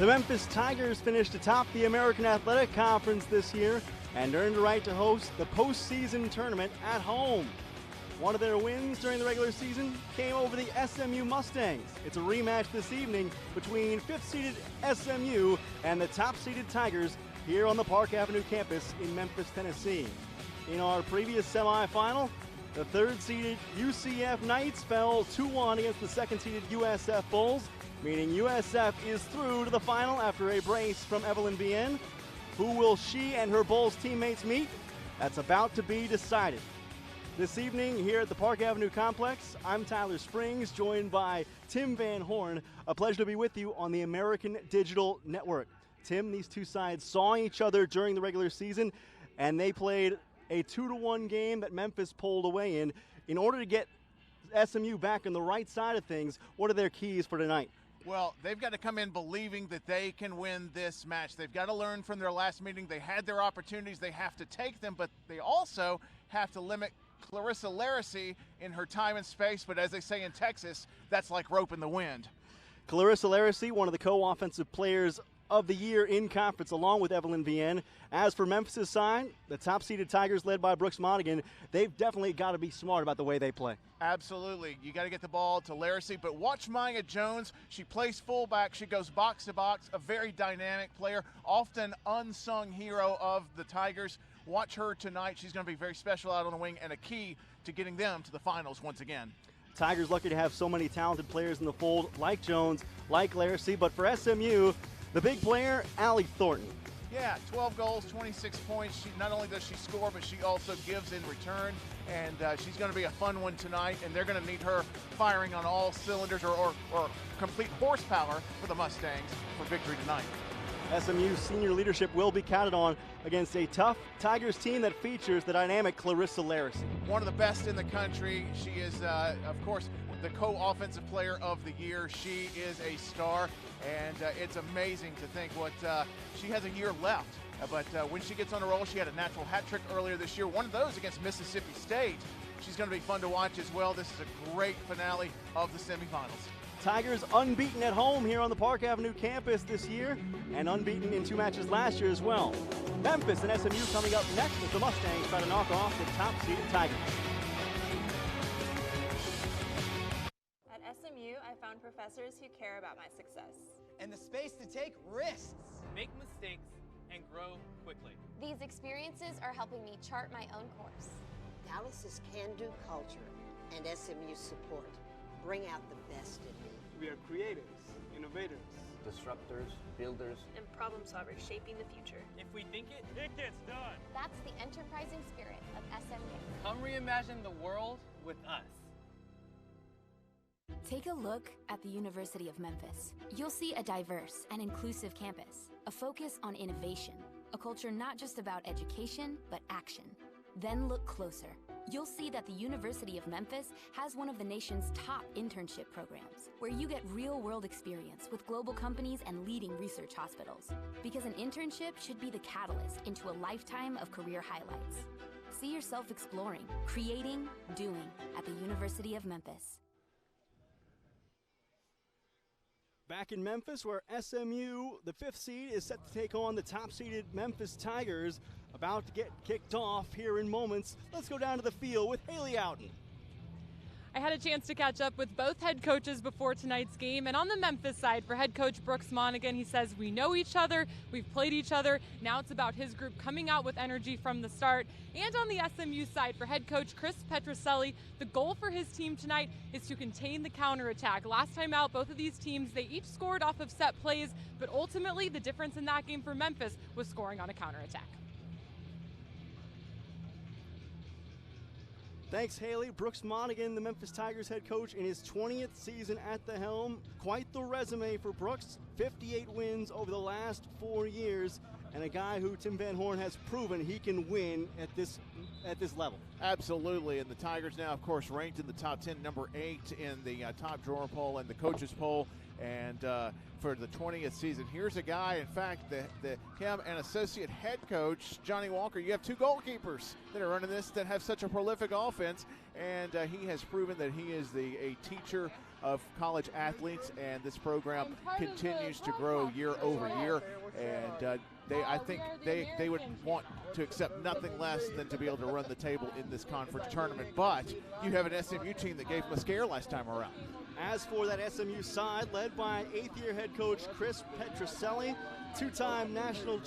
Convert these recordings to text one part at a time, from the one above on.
The Memphis Tigers finished atop the American Athletic Conference this year and earned the right to host the postseason tournament at home. One of their wins during the regular season came over the SMU Mustangs. It's a rematch this evening between 5th-seeded SMU and the top-seeded Tigers here on the Park Avenue campus in Memphis, Tennessee. In our previous semifinal, the 3rd-seeded UCF Knights fell 2-1 against the 2nd-seeded USF Bulls, meaning USF is through to the final after a brace from Evelyn Bien. Who will she and her Bulls teammates meet? That's about to be decided. This evening here at the Park Avenue Complex, I'm Tyler Springs, joined by Tim Van Horn. A pleasure to be with you on the American Digital Network. Tim, these two sides saw each other during the regular season, and they played a 2-1 game that Memphis pulled away in. In order to get SMU back on the right side of things, what are their keys for tonight? Well, they've got to come in believing that they can win this match. They've got to learn from their last meeting. They had their opportunities. They have to take them, but they also have to limit Clarissa Laracy in her time and space. But as they say in Texas, that's like rope in the wind. Clarissa Laracy, one of the co-offensive players of the year in conference, along with Evelyn Bien. As for Memphis' side, the top-seeded Tigers led by Brooks Monaghan, they've definitely got to be smart about the way they play. Absolutely. You got to get the ball to Laracy, but watch Maya Jones. She plays fullback. She goes box to box, a very dynamic player, often unsung hero of the Tigers. Watch her tonight. She's going to be very special out on the wing and a key to getting them to the finals once again. Tigers lucky to have so many talented players in the fold, like Jones, like Laracy, but for SMU, the big player, Allie Thornton. Yeah, 12 goals, 26 points. She not only does she score, but she also gives in return, and she's going to be a fun one tonight, and they're going to need her firing on all cylinders or complete horsepower for the Mustangs for victory tonight. SMU's senior leadership will be counted on against a tough Tigers team that features the dynamic Clarissa Laracy. One of the best in the country. She is, of course, the co-offensive player of the year. She is a star, and it's amazing to think what she has a year left. But when she gets on a roll, she had a natural hat trick earlier this year, one of those against Mississippi State. She's going to be fun to watch as well. This is a great finale of the semifinals. Tigers unbeaten at home here on the Park Avenue campus this year, and unbeaten in 2 matches last year as well. Memphis and SMU coming up next as the Mustangs try to knock off the top-seeded Tigers. At SMU, I found professors who care about my success. And the space to take risks. Make mistakes and grow quickly. These experiences are helping me chart my own course. Dallas's can-do culture and SMU support bring out the best in me. We are creators, innovators, disruptors, builders, and problem solvers shaping the future. If we think it, it gets done. That's the enterprising spirit of SMU. Come reimagine the world with us. Take a look at the University of Memphis. You'll see a diverse and inclusive campus, a focus on innovation, a culture not just about education, but action. Then look closer. You'll see that the University of Memphis has one of the nation's top internship programs, where you get real-world experience with global companies and leading research hospitals. Because an internship should be the catalyst into a lifetime of career highlights. See yourself exploring, creating, doing at the University of Memphis. Back in Memphis, where SMU, the 5th seed, is set to take on the top-seeded Memphis Tigers, about to get kicked off here in moments. Let's go down to the field with Haley Outen. I had a chance to catch up with both head coaches before tonight's game, and on the Memphis side, for head coach Brooks Monaghan, he says, we know each other, we've played each other, now it's about his group coming out with energy from the start. And on the SMU side, for head coach Chris Petrucelli, the goal for his team tonight is to contain the counterattack. Last time out, both of these teams, they each scored off of set plays, but ultimately the difference in that game for Memphis was scoring on a counterattack. Thanks, Haley. Brooks Monaghan, the Memphis Tigers head coach, in his 20th season at the helm. Quite the resume for Brooks. 58 wins over the last 4 years, and a guy who Tim Van Horn has proven he can win at this level. Absolutely, and the Tigers now, of course, ranked in the top 10, number 8 in the top drawer poll and the coaches poll. And for the 20th season, here's a guy, in fact, him and associate head coach Johnny Walker. You have 2 goalkeepers that are running this that have such a prolific offense, and he has proven that he is a teacher of college athletes, and this program continues to grow year over year. And I think they would want to accept nothing less than to be able to run the table in this conference tournament. But you have an SMU team that gave them a scare last time around. As for that SMU side, led by 8th-year head coach Chris Petrucelli, two-time national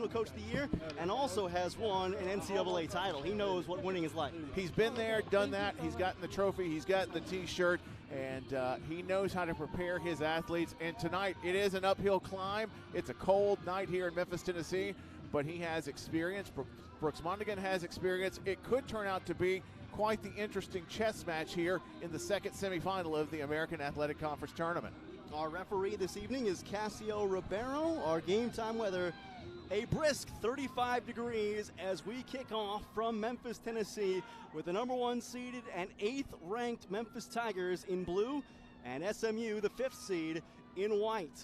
coach of the year, and also has won an NCAA title. He knows what winning is like. He's been there, done that. He's gotten the trophy. He's gotten the T-shirt, and he knows how to prepare his athletes. And tonight, it is an uphill climb. It's a cold night here in Memphis, Tennessee, but he has experience. Brooks Monaghan has experience. It could turn out to be quite the interesting chess match here in the second semifinal of the American Athletic Conference Tournament. Our referee this evening is Casio Ribeiro. Our game time weather, a brisk 35 degrees as we kick off from Memphis, Tennessee, with the number 1 seeded and 8th ranked Memphis Tigers in blue and SMU, the 5th seed, in white.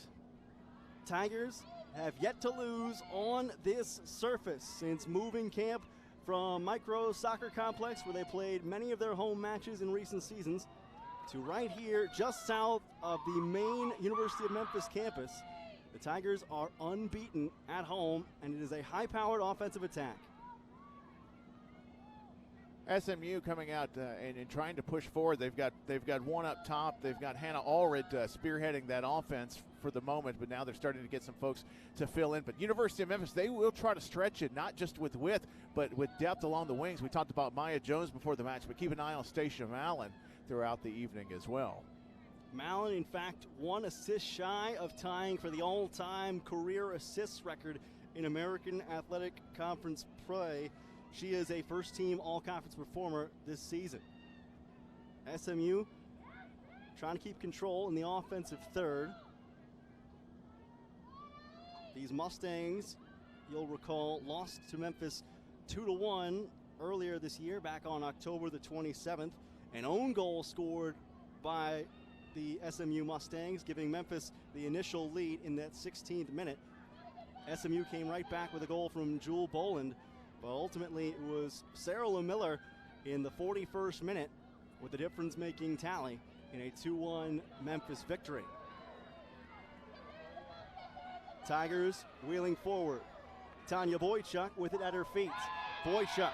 Tigers have yet to lose on this surface since moving camp from Micro Soccer Complex, where they played many of their home matches in recent seasons, to right here just south of the main University of Memphis campus. The Tigers are unbeaten at home, and it is a high-powered offensive attack. SMU coming out and trying to push forward. They've got one up top. They've got Hannah Allred spearheading that offense for the moment, but now they're starting to get some folks to fill in. But University of Memphis, they will try to stretch it, not just with width, but with depth along the wings. We talked about Maya Jones before the match, but keep an eye on Stacia Mallon throughout the evening as well. Mallon, in fact, 1 assist shy of tying for the all-time career assists record in American Athletic Conference play. She is a first-team all-conference performer this season. SMU trying to keep control in the offensive third. These Mustangs, you'll recall, lost to Memphis 2-1 earlier this year, back on October the 27th. An own goal scored by the SMU Mustangs, giving Memphis the initial lead in that 16th minute. SMU came right back with a goal from Jewel Boland, but ultimately it was Sarah LaMiller in the 41st minute with the difference-making tally in a 2-1 Memphis victory. Tigers wheeling forward. Tanya Boychuk with it at her feet. Boychuk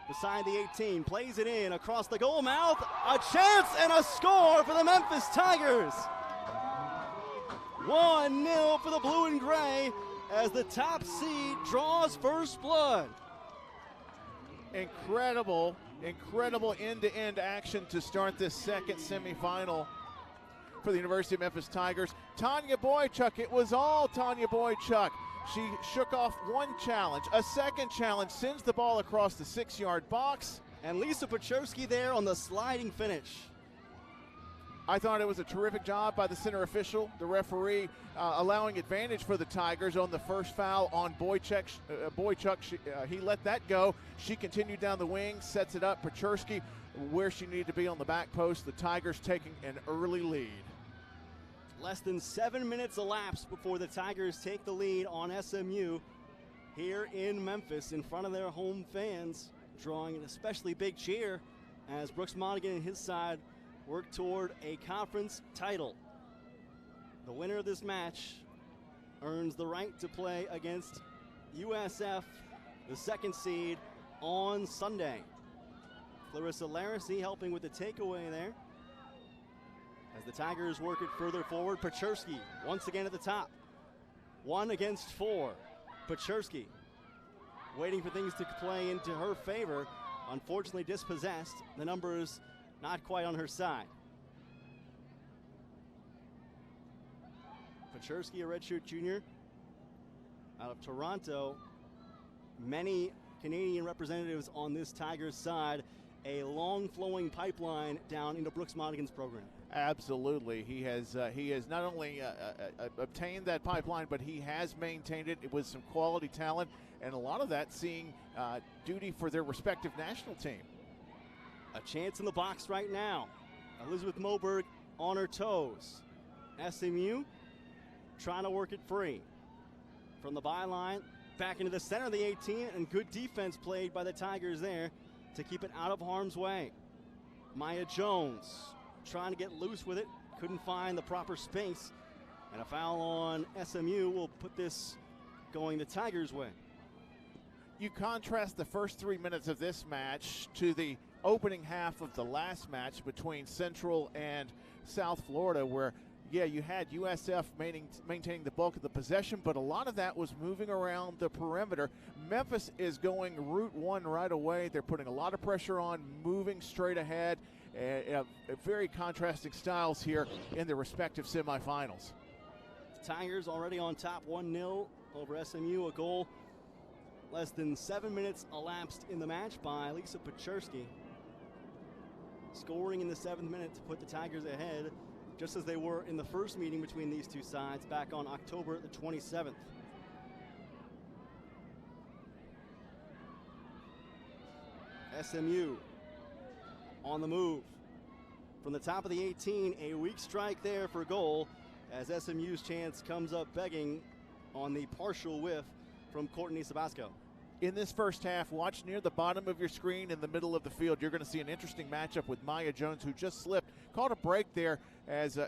beside the 18, plays it in across the goal mouth. A chance and a score for the Memphis Tigers. 1-0 for the blue and gray as the top seed draws first blood. Incredible end-to-end action to start this second semifinal for the University of Memphis Tigers. Tanya Boychuk, it was all Tanya Boychuk. She shook off one challenge. A second challenge sends the ball across the 6-yard box. And Lisa Paczerski there on the sliding finish. I thought it was a terrific job by the center official, the referee, allowing advantage for the Tigers on the first foul on Boychuk. He let that go. She continued down the wing, sets it up. Paczerski where she needed to be on the back post. The Tigers taking an early lead. Less than 7 minutes elapsed before the Tigers take the lead on SMU here in Memphis in front of their home fans, drawing an especially big cheer as Brooks Monaghan and his side work toward a conference title. The winner of this match earns the right to play against USF, the second seed, on Sunday. Clarissa Laracy helping with the takeaway there. As the Tigers work it further forward, Paczerski once again at the top. 1 against 4. Paczerski waiting for things to play into her favor. Unfortunately dispossessed. The numbers not quite on her side. Paczerski, a redshirt junior out of Toronto. Many Canadian representatives on this Tigers side. A long flowing pipeline down into Brooks Monaghan's program. Absolutely. He has not only obtained that pipeline, but he has maintained it with some quality talent, and a lot of that seeing duty for their respective national team. A chance in the box right now. Elizabeth Moberg on her toes. SMU trying to work it free. From the byline, back into the center of the 18, and good defense played by the Tigers there to keep it out of harm's way. Maya Jones trying to get loose with it couldn't find the proper space. And a foul on SMU will put this going the Tigers' way. You contrast the first 3 minutes of this match to the opening half of the last match between Central and South Florida, where you had USF maintaining the bulk of the possession, but a lot of that was moving around the perimeter. Memphis is going route one right away. They're putting a lot of pressure on, moving straight ahead. Very contrasting styles here in the respective semifinals. The Tigers already on top 1-0 over SMU. A goal less than 7 minutes elapsed in the match by Lisa Pachersky, scoring in the 7th minute to put the Tigers ahead, just as they were in the first meeting between these two sides back on October the 27th. SMU on the move. From the top of the 18, a weak strike there for goal as SMU's chance comes up begging on the partial whiff from Courtney Sabasco. In this first half, watch near the bottom of your screen in the middle of the field. You're going to see an interesting matchup with Maya Jones, who just slipped. Caught a break there as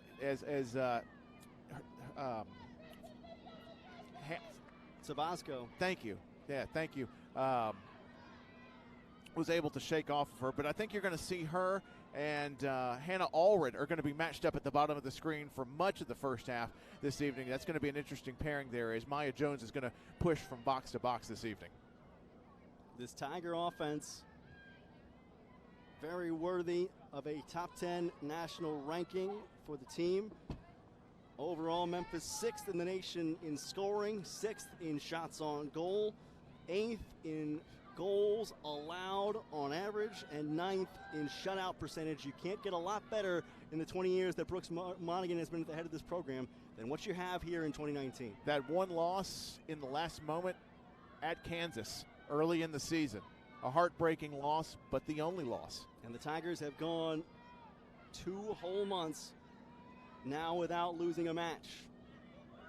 Sabasco. Thank you. Yeah, thank you. Was able to shake off of her, but I think you're going to see her and Hannah Allred are going to be matched up at the bottom of the screen for much of the first half this evening. That's going to be an interesting pairing there as Maya Jones is going to push from box to box this evening. This Tiger offense, very worthy of a top 10 national ranking for the team. Overall, Memphis 6th in the nation in scoring, 6th in shots on goal, 8th in goals allowed on average, and 9th in shutout percentage. You can't get a lot better in the 20 years that Brooks Monaghan has been at the head of this program than what you have here in 2019. That one loss in the last moment at Kansas early in the season. A heartbreaking loss, but the only loss. And the Tigers have gone 2 whole months now without losing a match.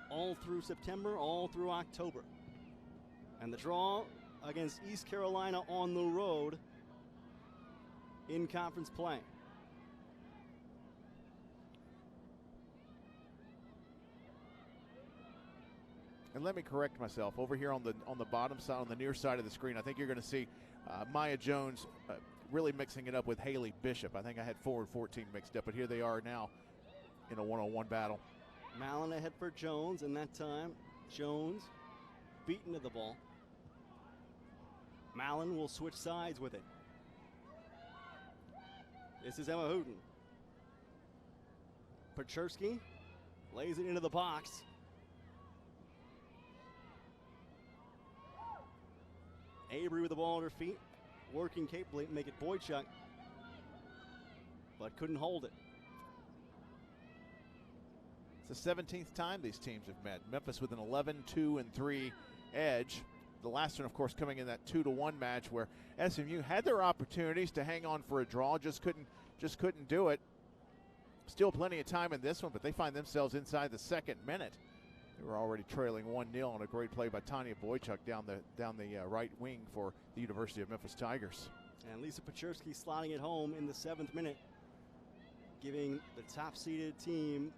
All through September, all through October. And the draw against East Carolina on the road in conference play. And let me correct myself. Over here on the bottom side, on the near side of the screen, I think you're going to see Maya Jones really mixing it up with Haley Bishop. I think I had forward 14 mixed up, but here they are now in a one-on-one battle. Mallon ahead for Jones, and that time Jones beaten to the ball. Mallon will switch sides with it. This is Emma Hooten. Pachersky lays it into the box. Avery with the ball at her feet, working capably to make it Boychuk, but couldn't hold it. It's the 17th time these teams have met. Memphis with an 11-2-3 edge. The last one, of course, coming in that 2-1 match where SMU had their opportunities to hang on for a draw, just couldn't do it. Still plenty of time in this one, but they find themselves inside the 2nd minute. They were already trailing 1-0 on a great play by Tanya Boychuk down the right wing for the University of Memphis Tigers. And Lisa Pachersky slotting it home in the 7th minute, giving the top-seeded team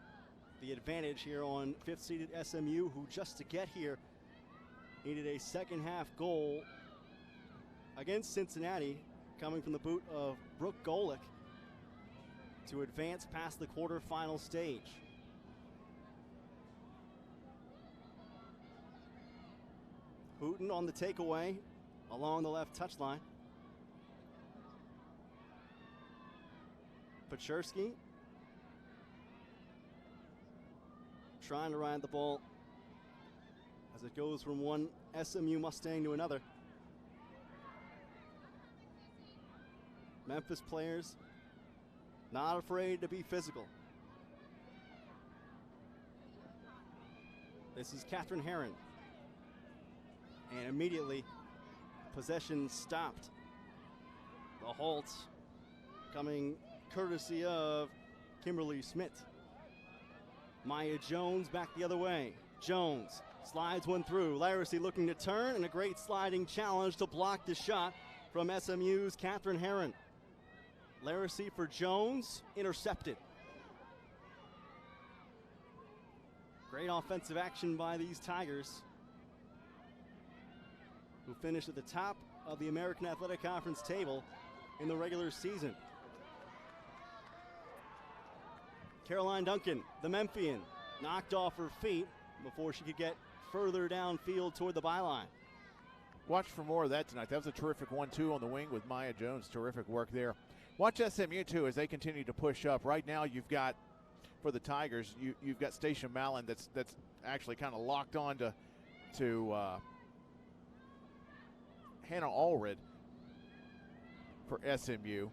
the advantage here on 5th-seeded SMU, who just to get here needed a second-half goal against Cincinnati, coming from the boot of Brooke Golick, to advance past the quarterfinal stage. Hooten on the takeaway along the left touchline. Pachersky trying to ride the ball as it goes from one SMU Mustang to another. Memphis players not afraid to be physical. This is Catherine Herron. And immediately, possession stopped. The halt coming courtesy of Kimberly Schmidt. Maya Jones back the other way. Jones slides one through. Laracy looking to turn, and a great sliding challenge to block the shot from SMU's Catherine Herron. Laracy for Jones, intercepted. Great offensive action by these Tigers, who finished at the top of the American Athletic Conference table in the regular season. Caroline Duncan, the Memphian, knocked off her feet before she could get further downfield toward the byline. Watch for more of that tonight. That was a terrific 1-2 on the wing with Maya Jones. Terrific work there. Watch SMU, too, as they continue to push up. Right now, you've got, for the Tigers, you've got Stacia Mallon that's actually kind of locked on to Hannah Allred for SMU.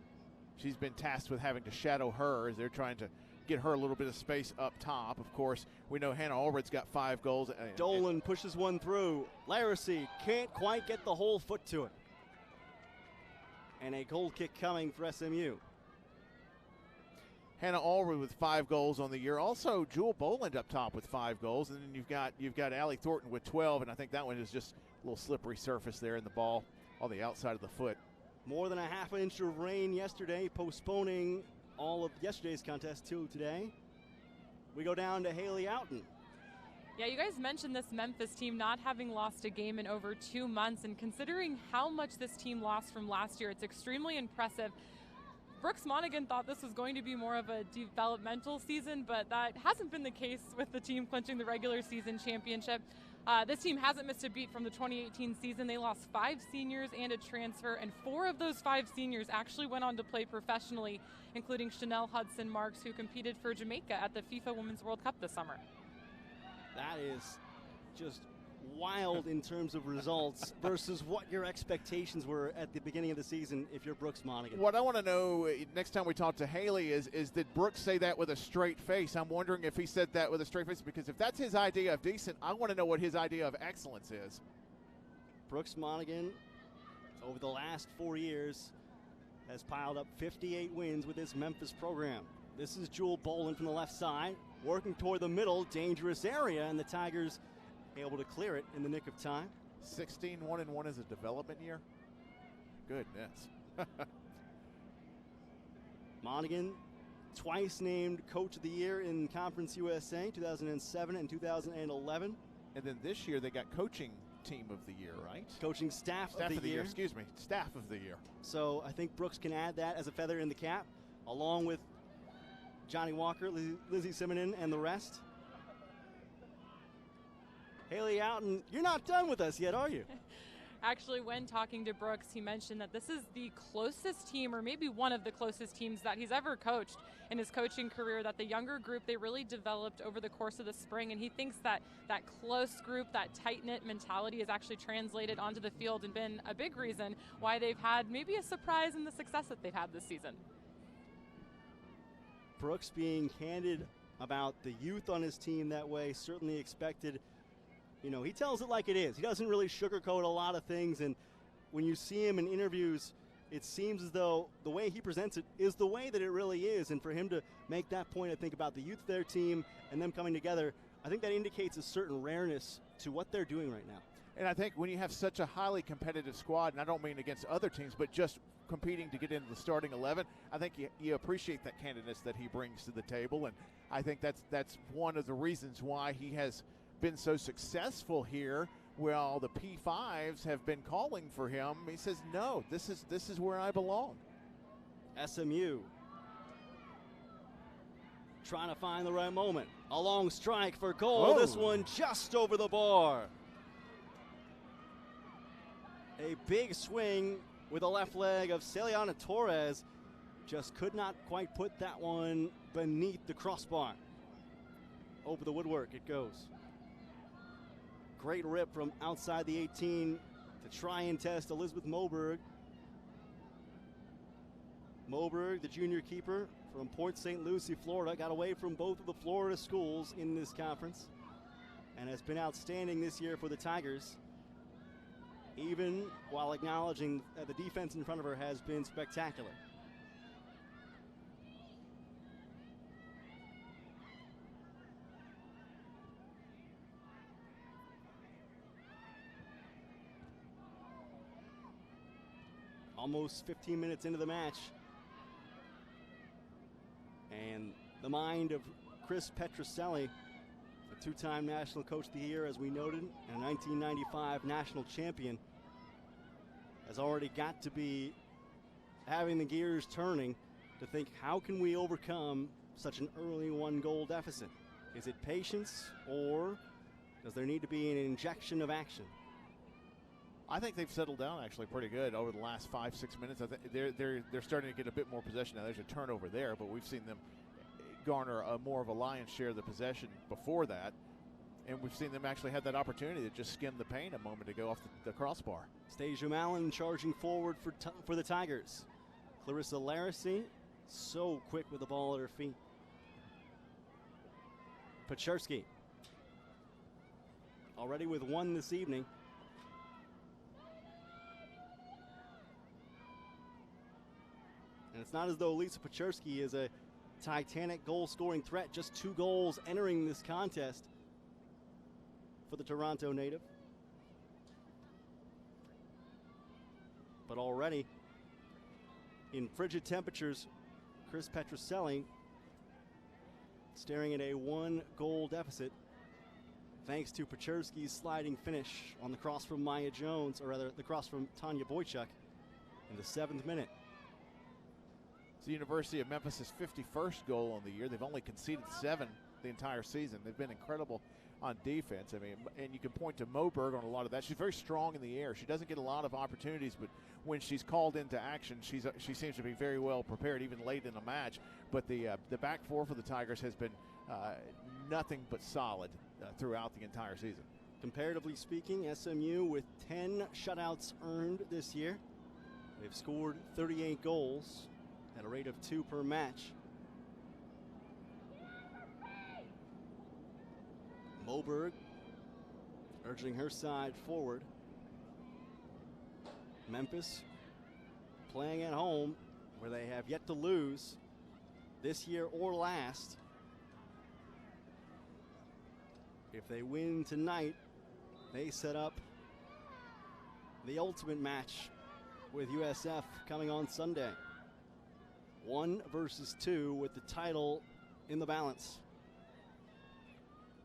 She's been tasked with having to shadow her as they're trying to get her a little bit of space up top. Of course, we know Hannah Allred's got 5 goals. Dolan pushes one through. Laracy can't quite get the whole foot to it. And a goal kick coming for SMU. Hannah Allred with 5 goals on the year. Also, Jewel Boland up top with 5 goals. And then you've got Allie Thornton with 12, and I think that one is just a little slippery surface there in the ball on the outside of the foot. More than a half an inch of rain yesterday, postponing all of yesterday's contest to today. We go down to Haley Outen. Yeah, you guys mentioned this Memphis team not having lost a game in over 2 months, and considering how much this team lost from last year, it's extremely impressive. Brooks Monaghan thought this was going to be more of a developmental season, but that hasn't been the case with the team clinching the regular season championship. This team hasn't missed a beat from the 2018 season. They lost 5 seniors and a transfer, and 4 of those 5 seniors actually went on to play professionally, including Chanel Hudson-Marks, who competed for Jamaica at the FIFA Women's World Cup this summer. That is just wild in terms of results versus what your expectations were at the beginning of the season if you're Brooks Monaghan. What I want to know next time we talk to Haley is did Brooks say that with a straight face? I'm wondering if he said that with a straight face, because if that's his idea of decent, I want to know what his idea of excellence is. Brooks Monaghan, over the last 4 years, has piled up 58 wins with this Memphis program. This is Jewel Boland from the left side, working toward the middle, dangerous area, and the Tigers able to clear it in the nick of time. 16-1-1 is a development year? Goodness. Monaghan, twice named Coach of the Year in Conference USA, 2007 and 2011. And then this year they got Coaching Team of the Year, right? Coaching Staff of the Year. Excuse me, Staff of the Year. So I think Brooks can add that as a feather in the cap, along with Johnny Walker, Lizzie Simonin, and the rest. Haley Outen, you're not done with us yet, are you? Actually, when talking to Brooks, he mentioned that this is the closest team, or maybe one of the closest teams that he's ever coached in his coaching career, that the younger group, they really developed over the course of the spring, and he thinks that that close group, that tight-knit mentality has actually translated onto the field and been a big reason why they've had maybe a surprise in the success that they've had this season. Brooks being candid about the youth on his team that way, certainly expected. You know, he tells it like it is. He doesn't really sugarcoat a lot of things, and when you see him in interviews, it seems as though the way he presents it is the way that it really is, and for him to make that point, I think, about the youth of their team and them coming together, I think that indicates a certain rareness to what they're doing right now. And I think when you have such a highly competitive squad, and I don't mean against other teams, but just competing to get into the starting 11, I think you appreciate that candidness that he brings to the table, and I think that's one of the reasons why he has been so successful here. While the P5s have been calling for him, he says, no, this is where I belong. SMU trying to find the right moment. A long strike for goal. Oh. This one just over the bar. A big swing with the left leg of Celiana Torres. Just could not quite put that one beneath the crossbar. Over the woodwork it goes. Great rip from outside the 18 to try and test Elizabeth Moberg. Moberg, the junior keeper from Port St. Lucie, Florida, got away from both of the Florida schools in this conference and has been outstanding this year for the Tigers, even while acknowledging that the defense in front of her has been spectacular. Almost 15 minutes into the match, and the mind of Chris Petroselli, the two-time National Coach of the Year, as we noted, and a 1995 national champion, has already got to be having the gears turning to think, how can we overcome such an early one-goal deficit? Is it patience, or does there need to be an injection of action? I think they've settled down actually pretty good over the last 5-6 minutes. I think they're starting to get a bit more possession now. There's a turnover there, but we've seen them garner more of a lion's share of the possession before that, and we've seen them actually have that opportunity to just skim the paint a moment ago off the crossbar. Stasia Mallon charging forward for the Tigers. Clarissa Laracy, so quick with the ball at her feet. Paczersky, already with one this evening. And it's not as though Lisa Paczersky is a titanic goal-scoring threat, just 2 goals entering this contest for the Toronto native. But already in frigid temperatures, Chris Petroselli staring at a 1-goal deficit thanks to Paczersky's sliding finish on the cross from Maya Jones, or rather the cross from Tanya Boychuk in the 7th minute. It's the University of Memphis' 51st goal on the year. They've only conceded 7 the entire season. They've been incredible on defense. I mean, and you can point to Moberg on a lot of that. She's very strong in the air. She doesn't get a lot of opportunities, but when she's called into action, she seems to be very well prepared, even late in the match. But the back four for the Tigers has been nothing but solid throughout the entire season. Comparatively speaking, SMU with 10 shutouts earned this year. They've scored 38 goals at a rate of 2 per match. Moberg urging her side forward. Memphis playing at home, where they have yet to lose this year or last. If they win tonight, they set up the ultimate match with USF coming on Sunday. 1 versus 2 with the title in the balance.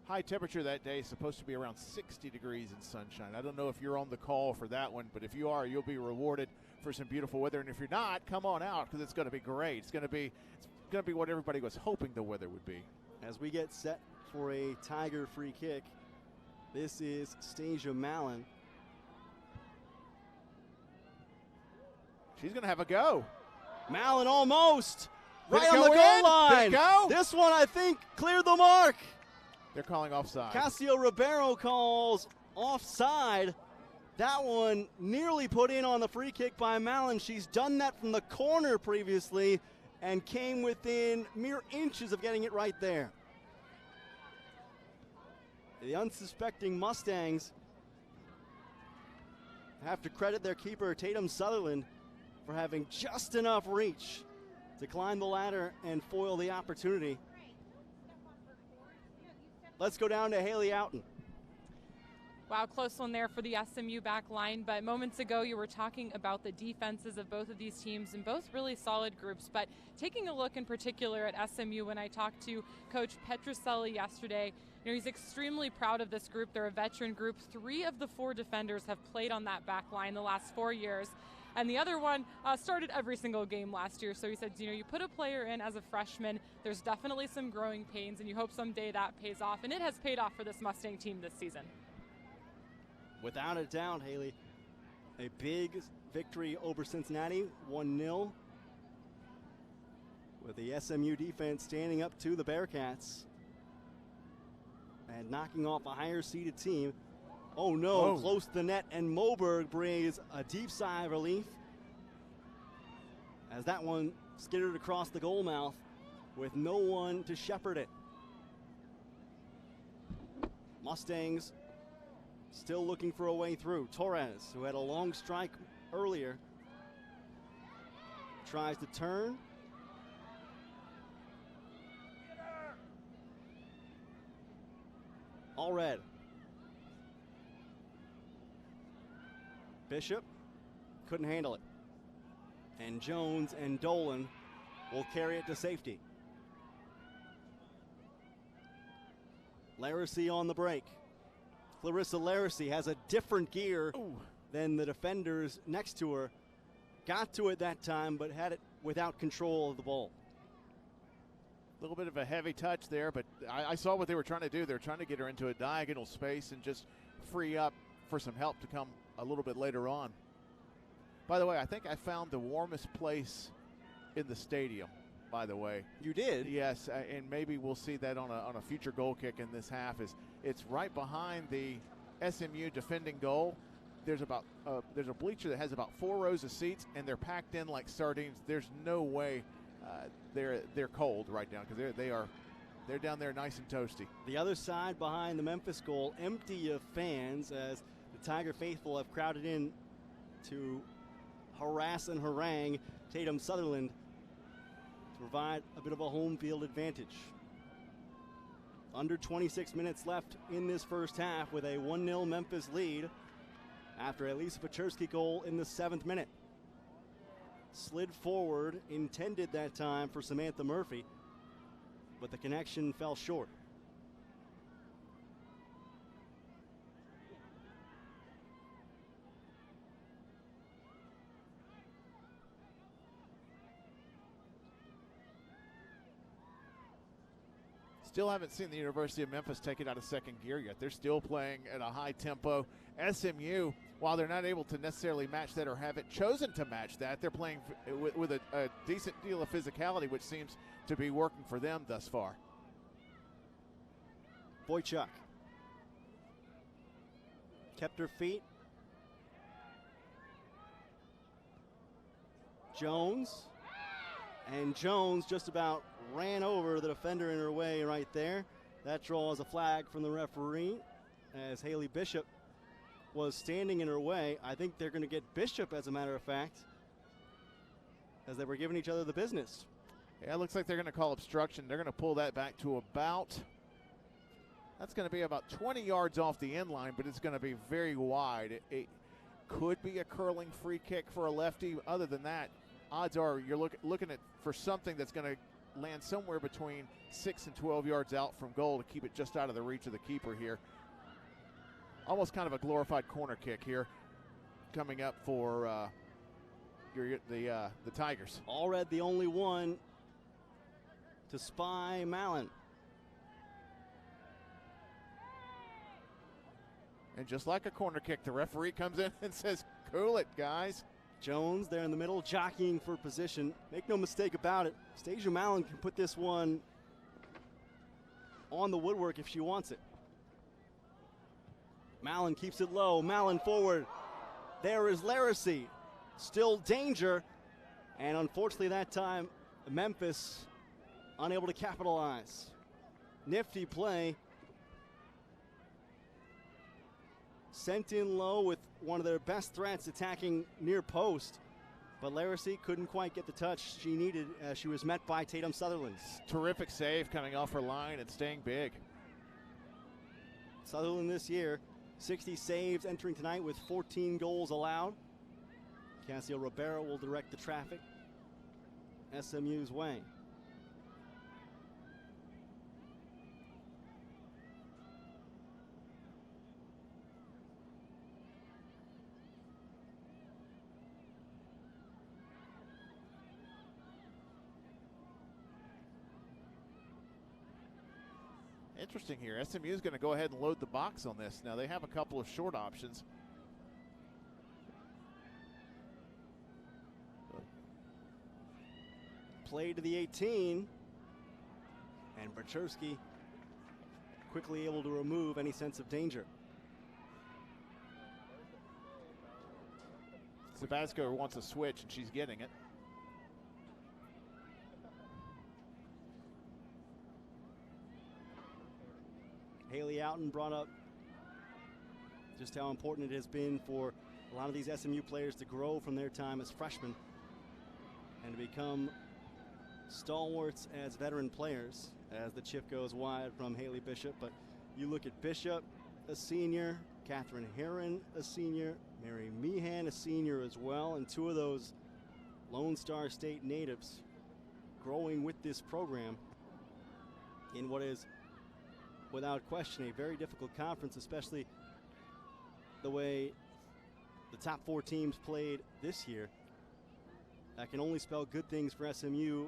High temperature that day is supposed to be around 60 degrees in sunshine. I don't know if you're on the call for that one, but if you are, you'll be rewarded for some beautiful weather. And if you're not, come on out, because it's going to be great. It's going to be what everybody was hoping the weather would be. As we get set for a Tiger free kick, this is Stasia Mallon. She's going to have a go. Mallon almost right on the goal line. Did it go? This one, I think, cleared the mark. They're calling offside. Casio Ribeiro calls offside. That one nearly put in on the free kick by Mallon. She's done that from the corner previously and came within mere inches of getting it right there. The unsuspecting Mustangs have to credit their keeper, Tatum Sutherland, for having just enough reach to climb the ladder and foil the opportunity. Let's go down to Haley Outen. Wow, close one there for the SMU back line, but moments ago you were talking about the defenses of both of these teams and both really solid groups, but taking a look in particular at SMU, when I talked to Coach Petroselli yesterday, you know, he's extremely proud of this group. They're a veteran group. 3 of the 4 defenders have played on that back line the last 4 years. And the other one started every single game last year. So he said, you know, you put a player in as a freshman, there's definitely some growing pains, and you hope someday that pays off. And it has paid off for this Mustang team this season. Without a doubt, Haley, a big victory over Cincinnati, 1-0. With the SMU defense standing up to the Bearcats and knocking off a higher-seeded team. Oh no, close to the net, and Moberg breathes a deep sigh of relief as that one skittered across the goal mouth with no one to shepherd it. Mustangs still looking for a way through. Torres, who had a long strike earlier, tries to turn. All red. Bishop couldn't handle it. And Jones and Dolan will carry it to safety. Laracy on the break. Clarissa Laracy has a different gear than the defenders next to her. Got to it that time, but had it without control of the ball. A little bit of a heavy touch there, but I saw what they were trying to do. They were trying to get her into a diagonal space and just free up for some help to come a little bit later on. By the way, I think I found the warmest place in the stadium, by the way. You did? Yes, and maybe we'll see that on a future goal kick in this half. It's right behind the SMU defending goal. There's a bleacher that has about 4 rows of seats, and they're packed in like sardines. There's no way they're cold right now, because they're down there nice and toasty. The other side behind the Memphis goal, empty of fans, as the Tiger faithful have crowded in to harass and harangue Tatum Sutherland to provide a bit of a home field advantage. Under 26 minutes left in this first half with a 1-0 Memphis lead after a Lisa Paczerski goal in the 7th minute. Slid forward, intended that time for Samantha Murphy, but the connection fell short. Still haven't seen the University of Memphis take it out of second gear yet. They're still playing at a high tempo. SMU, while they're not able to necessarily match that or haven't chosen to match that, they're playing with a decent deal of physicality, which seems to be working for them thus far. Boychuk kept her feet. Jones just about ran over the defender in her way right there. That draws a flag from the referee as Haley Bishop was standing in her way. I think they're going to get Bishop, as a matter of fact, as they were giving each other the business. Yeah, it looks like they're going to call obstruction. They're going to pull that back to that's going to be about 20 yards off the end line, but it's going to be very wide. It could be a curling free kick for a lefty. Other than that, odds are you're looking at for something that's going to land somewhere between 6 and 12 yards out from goal to keep it just out of the reach of the keeper here. Almost kind of a glorified corner kick here coming up for the Tigers. Allred the only one to spy Mallon. And just like a corner kick, the referee comes in and says, cool it, guys. Jones there in the middle, jockeying for position. Make no mistake about it, Stasia Mallon can put this one on the woodwork if she wants it. Mallon keeps it low, Mallon forward. There is Laracy, still danger, and unfortunately that time Memphis unable to capitalize. Nifty play. Sent in low with one of their best threats attacking near post, but Laracy couldn't quite get the touch she needed as she was met by Tatum Sutherland. Terrific save coming off her line and staying big. Sutherland this year, 60 saves entering tonight with 14 goals allowed. Cassio Ribeiro will direct the traffic SMU's way. Interesting here. SMU is going to go ahead and load the box on this. Now they have a couple of short options. Play to the 18, and Paczerski quickly able to remove any sense of danger. Sabasco wants a switch, and she's getting it. Haley Outen brought up just how important it has been for a lot of these SMU players to grow from their time as freshmen and to become stalwarts as veteran players as the chip goes wide from Haley Bishop. But you look at Bishop, a senior, Catherine Heron, a senior, Mary Meehan, a senior as well, and two of those Lone Star State natives growing with this program in what is without question, a very difficult conference, especially the way the top 4 teams played this year. That can only spell good things for SMU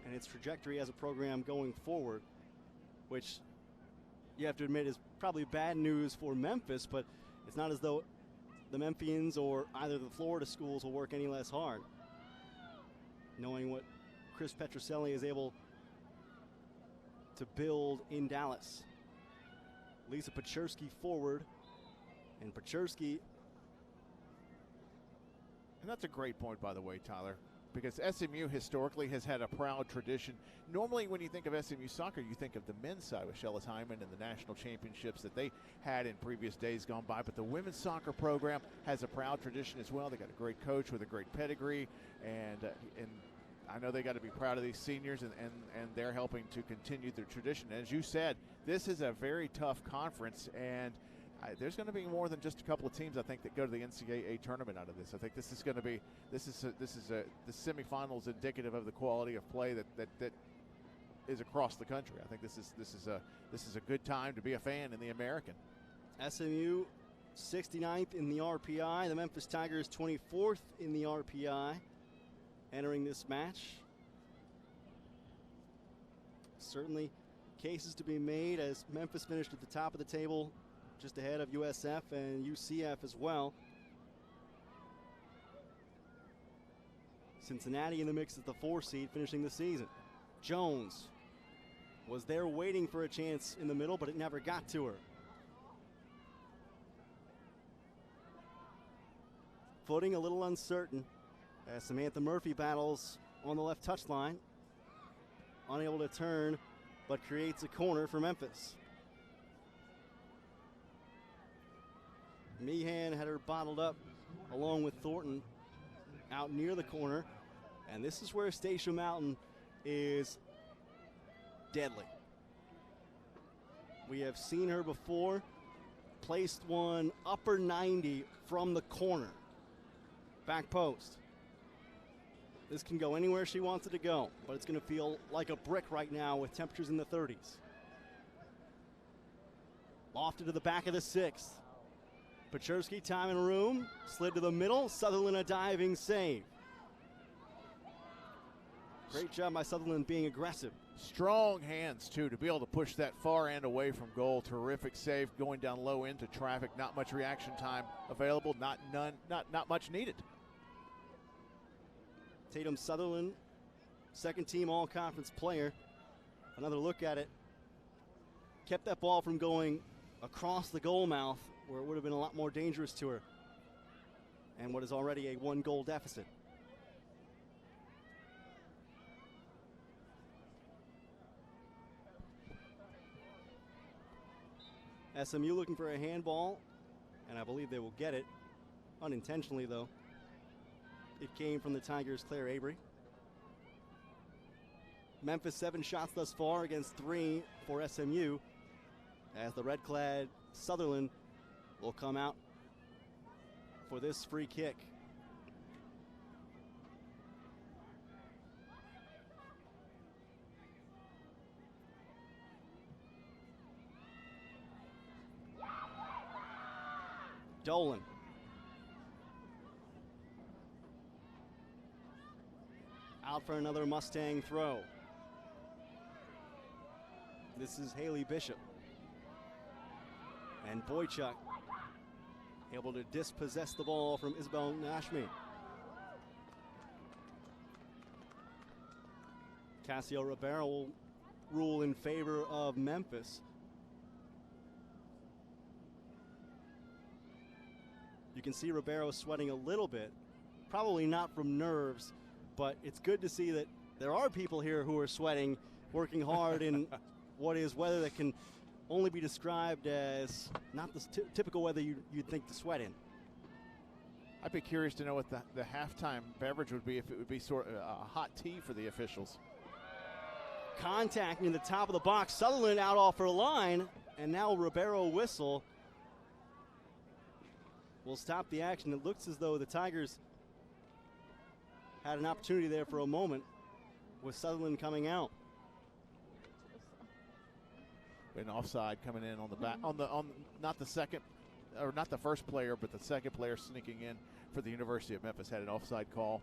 and its trajectory as a program going forward, which you have to admit is probably bad news for Memphis, but it's not as though the Memphians or either the Florida schools will work any less hard, knowing what Chris Petrucelli is able to build in Dallas. Lisa Paczerski forward, and Paczerski. And that's a great point, by the way, Tyler, because SMU historically has had a proud tradition. Normally when you think of SMU soccer, you think of the men's side with Shellis Hyman and the national championships that they had in previous days gone by, but the women's soccer program has a proud tradition as well. They got a great coach with a great pedigree, and I know they got to be proud of these seniors, and they're helping to continue their tradition. As you said, this is a very tough conference, and there's going to be more than just a couple of teams, I think, that go to the NCAA tournament out of this. I think this is going to be the semifinals indicative of the quality of play that is across the country. I think this is a good time to be a fan in the American. SMU 69th in the RPI. The Memphis Tigers 24th in the RPI entering this match. Certainly cases to be made as Memphis finished at the top of the table, just ahead of USF and UCF as well. Cincinnati in the mix as the 4 seed finishing the season. Jones was there waiting for a chance in the middle, but it never got to her. Footing a little uncertain as Samantha Murphy battles on the left touchline. Unable to turn, but creates a corner for Memphis. Meehan had her bottled up along with Thornton out near the corner, and this is where Stacia Mountain is deadly. We have seen her before, placed one upper 90 from the corner. Back post. This can go anywhere she wants it to go, but it's going to feel like a brick right now with temperatures in the 30s. Lofted to the back of the 6th. Paczerski, time and room, slid to the middle. Sutherland a diving save. Great job by Sutherland being aggressive. Strong hands, too, to be able to push that far end away from goal. Terrific save, going down low into traffic. Not much reaction time available, not much needed. Tatum Sutherland, second team all-conference player. Another look at it. Kept that ball from going across the goal mouth, where it would have been a lot more dangerous to her, and what is already a 1-goal deficit. SMU looking for a handball, and I believe they will get it, unintentionally though. It came from the Tigers' Claire Avery. Memphis 7 shots thus far against 3 for SMU, as the red-clad Sutherland will come out for this free kick. Dolan. Out for another Mustang throw. This is Haley Bishop. And Boychuk able to dispossess the ball from Isabel Nashmi. Cassio Ribeiro will rule in favor of Memphis. You can see Ribeiro sweating a little bit, probably not from nerves, but it's good to see that there are people here who are sweating, working hard in what is weather that can only be described as not the typical weather you'd think to sweat in. I'd be curious to know what the halftime beverage would be, if it would be sort of a hot tea for the officials. Contact in the top of the box. Sutherland out off her line, and now Ribeiro whistle will stop the action. It looks as though the Tigers had an opportunity there for a moment with Sutherland coming out. an offside coming in on the back, on not the second, or not the first player, but the second player sneaking in for the University of Memphis had an offside call.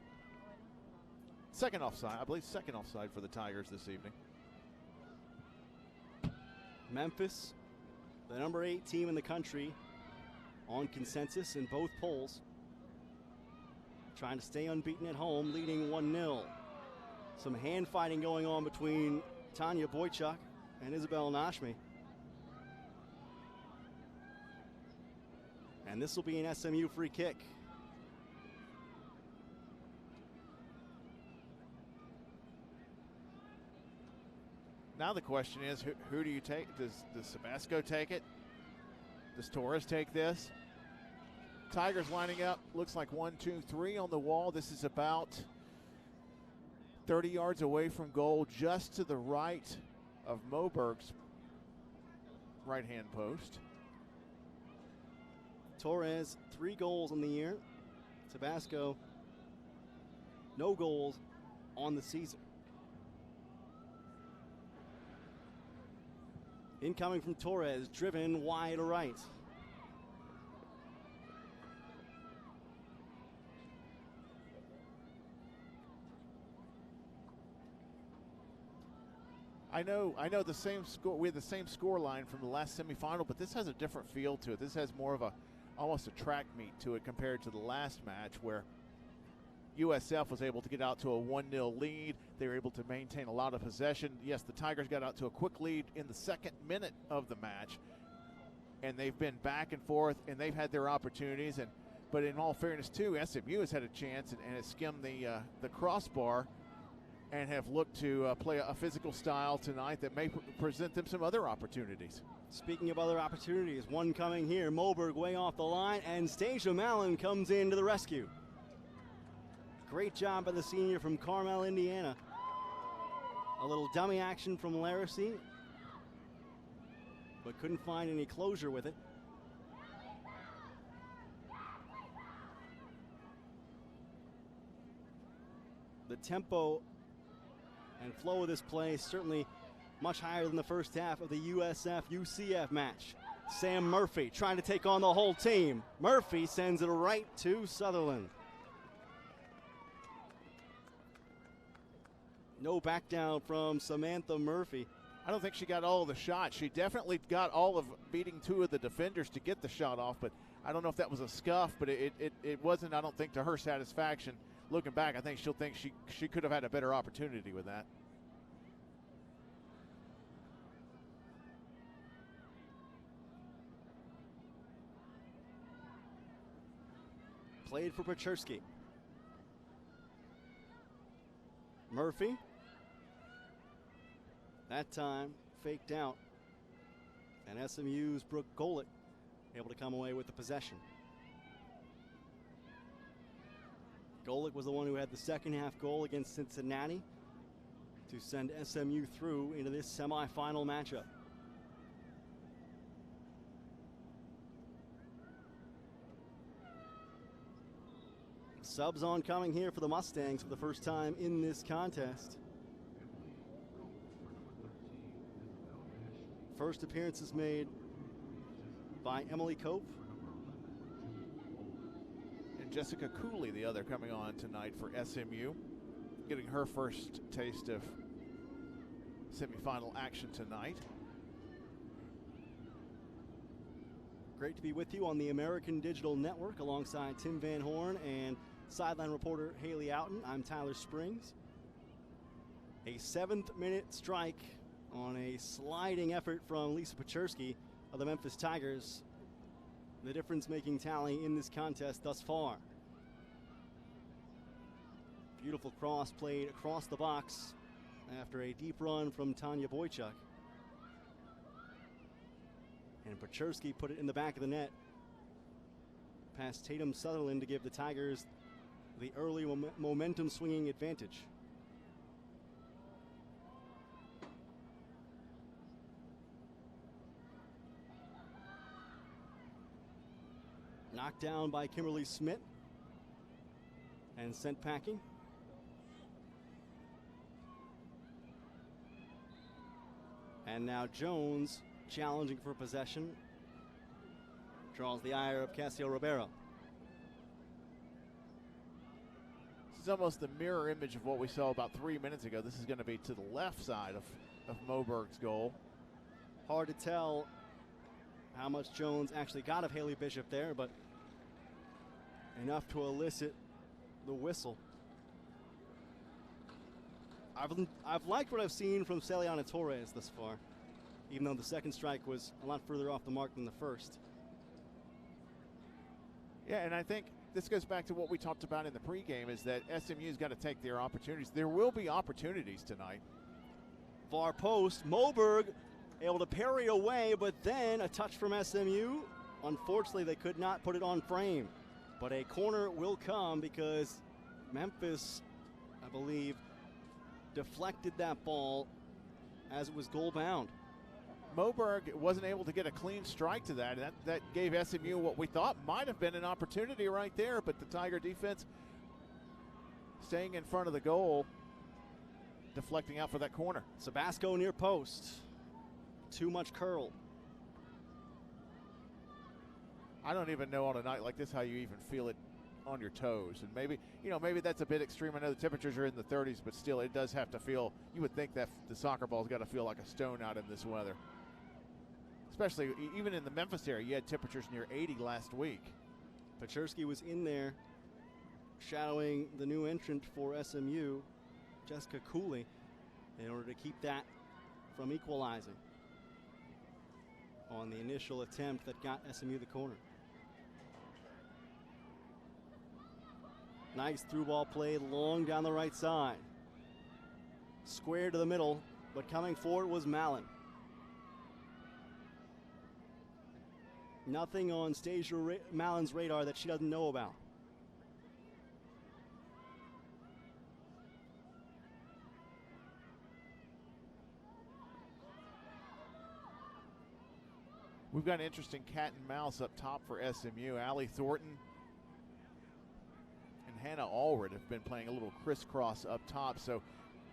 Second offside, I believe second offside for the Tigers this evening. Memphis, the number 8 team in the country on consensus in both polls. Trying to stay unbeaten at home, leading 1-0. Some hand fighting going on between Tanya Boychuk and Isabel Nashmi. And this will be an SMU free kick. Now the question is, who do you take? Does Sabasco take it? Does Torres take this? Tigers lining up. Looks like 1, 2, 3 on the wall. This is about 30 yards away from goal, just to the right of Moberg's right-hand post. Torres, 3 goals on the year. Tabasco, no goals on the season. Incoming from Torres, driven wide right. I know the same score. We had the same score line from the last semifinal, but this has a different feel to it. This has more of almost a track meet to it compared to the last match where USF was able to get out to a 1-0 lead. They were able to maintain a lot of possession. Yes, the Tigers got out to a quick lead in the second minute of the match, and they've been back and forth, and they've had their opportunities. But in all fairness, too, SMU has had a chance and has skimmed the crossbar and have looked to play a physical style tonight that may present them some other opportunities. Speaking of other opportunities, one coming here. Moberg way off the line, and Stacia Mallon comes in to the rescue. Great job by the senior from Carmel, Indiana. A little dummy action from Laracy, but couldn't find any closure with it. The tempo and flow of this play is certainly much higher than the first half of the USF-UCF match. Sam Murphy trying to take on the whole team. Murphy sends it right to Sutherland. No back down from Samantha Murphy. I don't think she got all of the shots. She definitely got all of beating 2 of the defenders to get the shot off, but I don't know if that was a scuff, but it wasn't, I don't think, to her satisfaction. Looking back, I think she'll think she could have had a better opportunity with that. Played for Paczerski. Murphy. That time faked out. And SMU's Brooke Golick able to come away with the possession. Golick was the one who had the second half goal against Cincinnati to send SMU through into this semifinal matchup. Subs on coming here for the Mustangs for the first time in this contest. First appearances made by Emily Cope. And Jessica Cooley, the other, coming on tonight for SMU, getting her first taste of semifinal action tonight. Great to be with you on the American Digital Network alongside Tim Van Horn and sideline reporter Haley Outen. I'm Tyler Springs. A 7th-minute strike on a sliding effort from Lisa Paczerski of the Memphis Tigers. The difference-making tally in this contest thus far. Beautiful cross played across the box after a deep run from Tanya Boychuk. And Paczerski put it in the back of the net past Tatum Sutherland to give the Tigers the early momentum swinging advantage. Knocked down by Kimberly Smith and sent packing. And now Jones challenging for possession. Draws the ire of Casio Ribeiro. This is almost the mirror image of what we saw about 3 minutes ago. This is going to be to the left side of Moberg's goal. Hard to tell how much Jones actually got of Haley Bishop there, but enough to elicit the whistle. I've liked what I've seen from Celiana Torres thus far, even though the second strike was a lot further off the mark than the first. Yeah, and I think this goes back to what we talked about in the pregame, is that SMU's got to take their opportunities. There will be opportunities tonight. Far post, Moberg able to parry away, but then a touch from SMU. Unfortunately, they could not put it on frame. But a corner will come because Memphis, I believe, deflected that ball as it was goal bound. Moberg wasn't able to get a clean strike to that. That gave SMU what we thought might have been an opportunity right there, but the Tiger defense staying in front of the goal, deflecting out for that corner. Sabasco near post. Too much curl. I don't even know on a night like this how you even feel it on your toes. And maybe that's a bit extreme. I know the temperatures are in the 30s, but still it does have to feel, you would think that the soccer ball's got to feel like a stone out in this weather. Especially even in the Memphis area, you had temperatures near 80 last week. Paczerski was in there shadowing the new entrant for SMU, Jessica Cooley, in order to keep that from equalizing on the initial attempt that got SMU the corner. Nice through ball play long down the right side. Square to the middle, but coming forward was Mallon. Nothing on Stasia Mallon's radar that she doesn't know about. We've got an interesting cat and mouse up top for SMU. Allie Thornton and Hannah Allred have been playing a little crisscross up top, so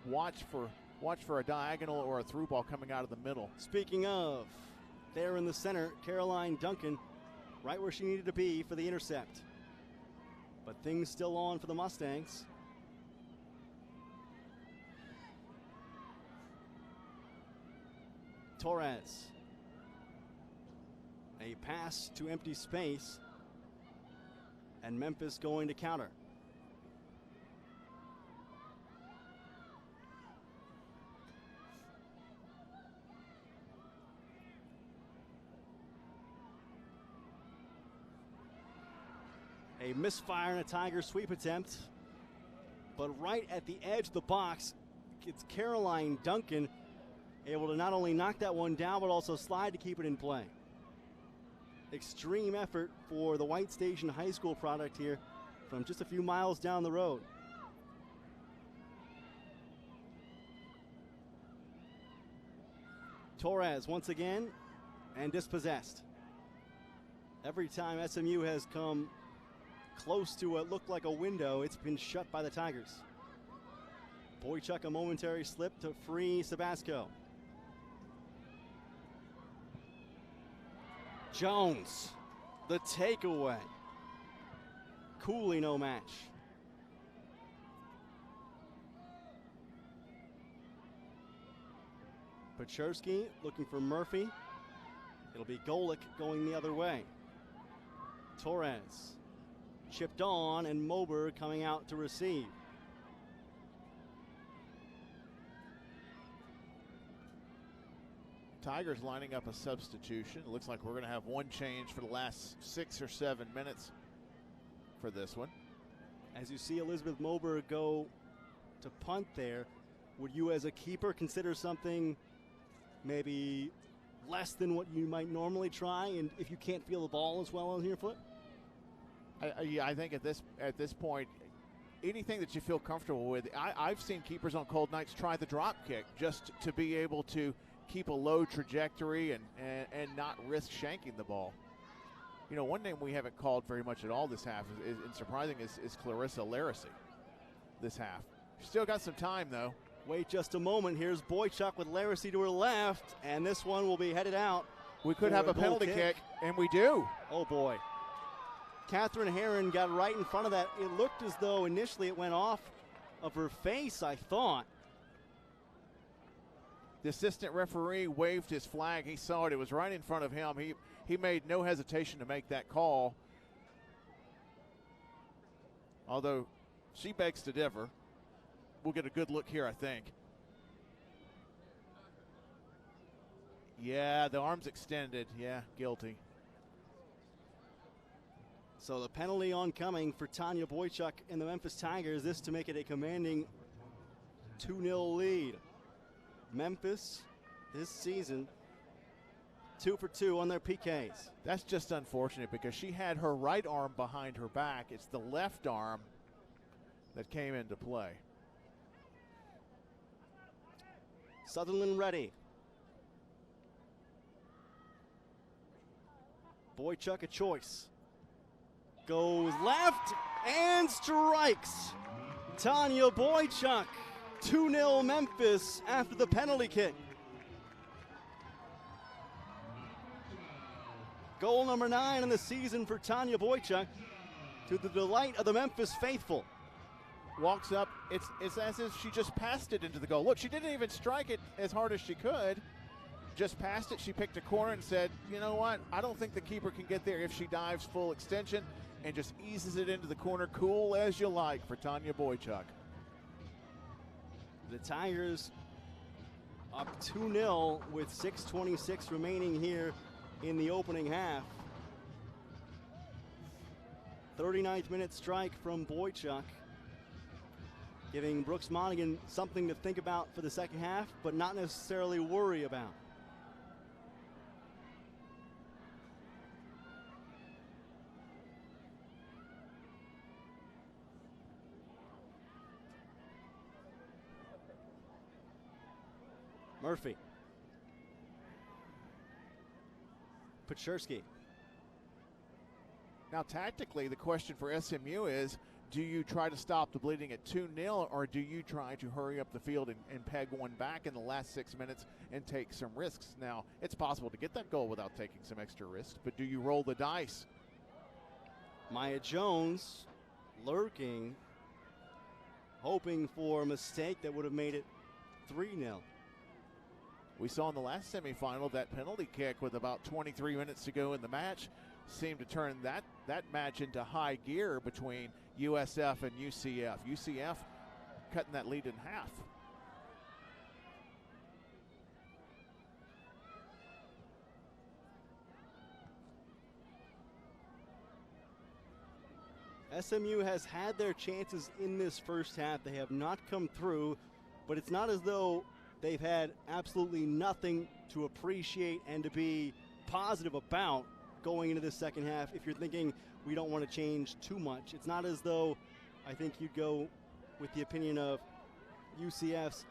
watch for a diagonal or a through ball coming out of the middle. Speaking of, there in the center, Caroline Duncan, right where she needed to be for the intercept. But things still on for the Mustangs. Torres. A pass to empty space, and Memphis going to counter. A misfire and a Tiger sweep attempt, but right at the edge of the box, it's Caroline Duncan able to not only knock that one down, but also slide to keep it in play. Extreme effort for the White Station High School product here from just a few miles down the road. Torres once again, and dispossessed. Every time SMU has come close to what looked like a window, it's been shut by the Tigers. Boychuk a momentary slip to free Sabasco. Jones, the takeaway. Cooley no match. Paczerski looking for Murphy. It'll be Golick going the other way. Torres chipped on, and Moberg coming out to receive. Tigers lining up a substitution. It looks like we're going to have one change for the last 6 or 7 minutes for this one. As you see Elizabeth Moberg go to punt there, would you as a keeper consider something maybe less than what you might normally try, and if you can't feel the ball as well on your foot? I think at this point, anything that you feel comfortable with. I've seen keepers on cold nights try the drop kick just to be able to keep a low trajectory and not risk shanking the ball. You know, one name we haven't called very much at all this half is surprising is Clarissa Laracy this half. She's still got some time though. Wait just a moment. Here's Boychuk with Laracy to her left, and this one will be headed out. We could have a penalty kick, and we do. Oh, boy. Catherine Herron got right in front of that. It looked as though initially it went off of her face, I thought. The assistant referee waved his flag. He saw it. It was right in front of him. He made no hesitation to make that call. Although she begs to differ. We'll get a good look here, I think. Yeah, the arm's extended. Yeah, guilty. So the penalty oncoming for Tanya Boychuk and the Memphis Tigers. This to make it a commanding 2-0 lead. Memphis this season 2 for 2 on their PKs. That's just unfortunate because she had her right arm behind her back. It's the left arm that came into play. Sutherland ready. Boychuk a choice. Goes left and strikes. Tanya Boychuk, 2-0 Memphis after the penalty kick. Goal number 9 in the season for Tanya Boychuk, to the delight of the Memphis faithful. Walks up, it's as if she just passed it into the goal. Look, she didn't even strike it as hard as she could. Just passed it, she picked a corner and said, you know what, I don't think the keeper can get there if she dives full extension, and just eases it into the corner, cool as you like for Tanya Boychuk. The Tigers up 2-0 with 6:26 remaining here in the opening half. 39th minute strike from Boychuk, giving Brooks Monaghan something to think about for the second half, but not necessarily worry about. Murphy. Paczerski. Now, tactically, the question for SMU is, do you try to stop the bleeding at 2-0, or do you try to hurry up the field and peg one back in the last 6 minutes and take some risks? Now, it's possible to get that goal without taking some extra risks, but do you roll the dice? Maya Jones lurking, hoping for a mistake that would have made it 3-0. We saw in the last semifinal that penalty kick with about 23 minutes to go in the match seemed to turn that match into high gear between USF and UCF. UCF cutting that lead in half. SMU has had their chances in this first half. They have not come through, but it's not as though they've had absolutely nothing to appreciate and to be positive about going into the second half. If you're thinking we don't want to change too much, it's not as though I think you'd go with the opinion of UCF's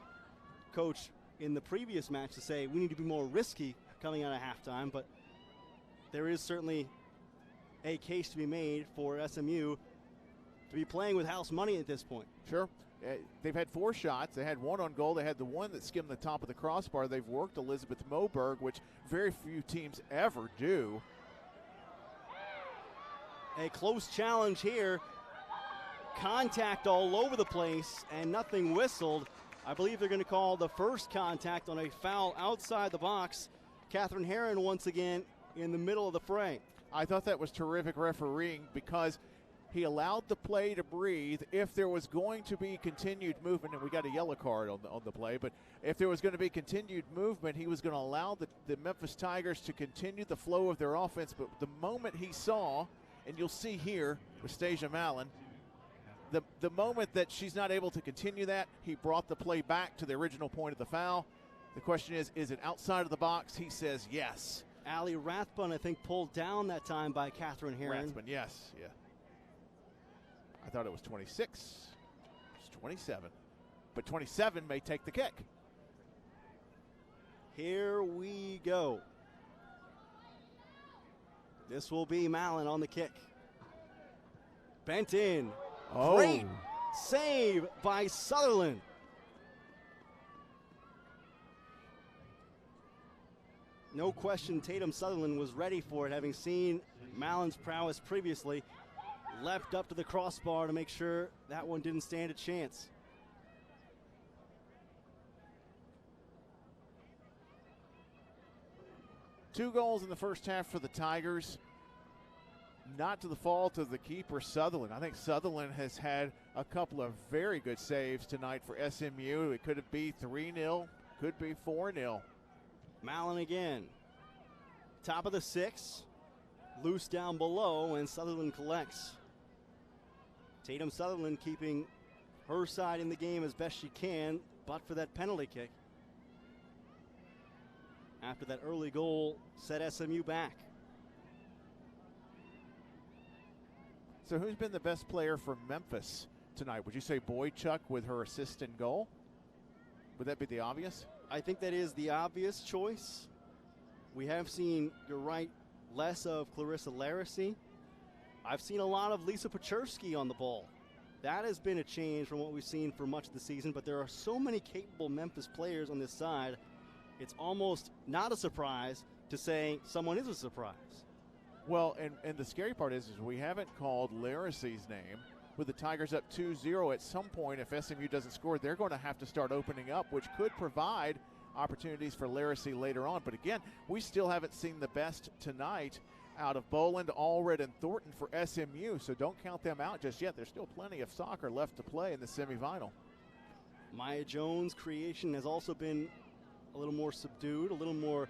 coach in the previous match to say we need to be more risky coming out of halftime, but there is certainly a case to be made for SMU to be playing with house money at this point. Sure. They've had 4 shots. They had one on goal. They had the one that skimmed the top of the crossbar. They've worked Elizabeth Moberg, which very few teams ever do. A close challenge here. Contact all over the place and nothing whistled. I believe they're going to call the first contact on a foul outside the box. Catherine Herron once again in the middle of the fray. I thought that was terrific refereeing because he allowed the play to breathe. If there was going to be continued movement, and we got a yellow card on the play, but if there was going to be continued movement, he was going to allow the Memphis Tigers to continue the flow of their offense. But the moment he saw, and you'll see here with Stasia Mallon, the moment that she's not able to continue that, he brought the play back to the original point of the foul. The question is it outside of the box? He says yes. Allie Rathbun, I think, pulled down that time by Catherine Herron. Rathbun, yes, yeah. I thought it was 26. It's 27. But 27 may take the kick. Here we go. This will be Mallon on the kick. Bent in. Oh. Great save by Sutherland. no question Tatum Sutherland was ready for it, having seen Mallon's prowess previously. Leapt up to the crossbar to make sure that one didn't stand a chance. Two goals in the first half for the Tigers. Not to the fault of the keeper, Sutherland. I think Sutherland has had a couple of very good saves tonight for SMU. It could be 3-0, could be 4-0. Mallon again. Top of the 6. Loose down below, and Sutherland collects. Tatum Sutherland keeping her side in the game as best she can, but for that penalty kick. After that early goal set SMU back. So who's been the best player for Memphis tonight? Would you say Boychuk with her assist and goal? Would that be the obvious? I think that is the obvious choice. We have seen, you're right, less of Clarissa Laracy. I've seen a lot of Lisa Paczerski on the ball. That has been a change from what we've seen for much of the season, but there are so many capable Memphis players on this side, it's almost not a surprise to say someone is a surprise. Well, and the scary part is we haven't called Laracy's name. With the Tigers up 2-0, at some point, if SMU doesn't score, they're going to have to start opening up, which could provide opportunities for Laracy later on. But again, we still haven't seen the best tonight out of Boland, Allred, and Thornton for SMU, so don't count them out just yet. There's still plenty of soccer left to play in the semifinal. Maya Jones' creation has also been a little more subdued, a little more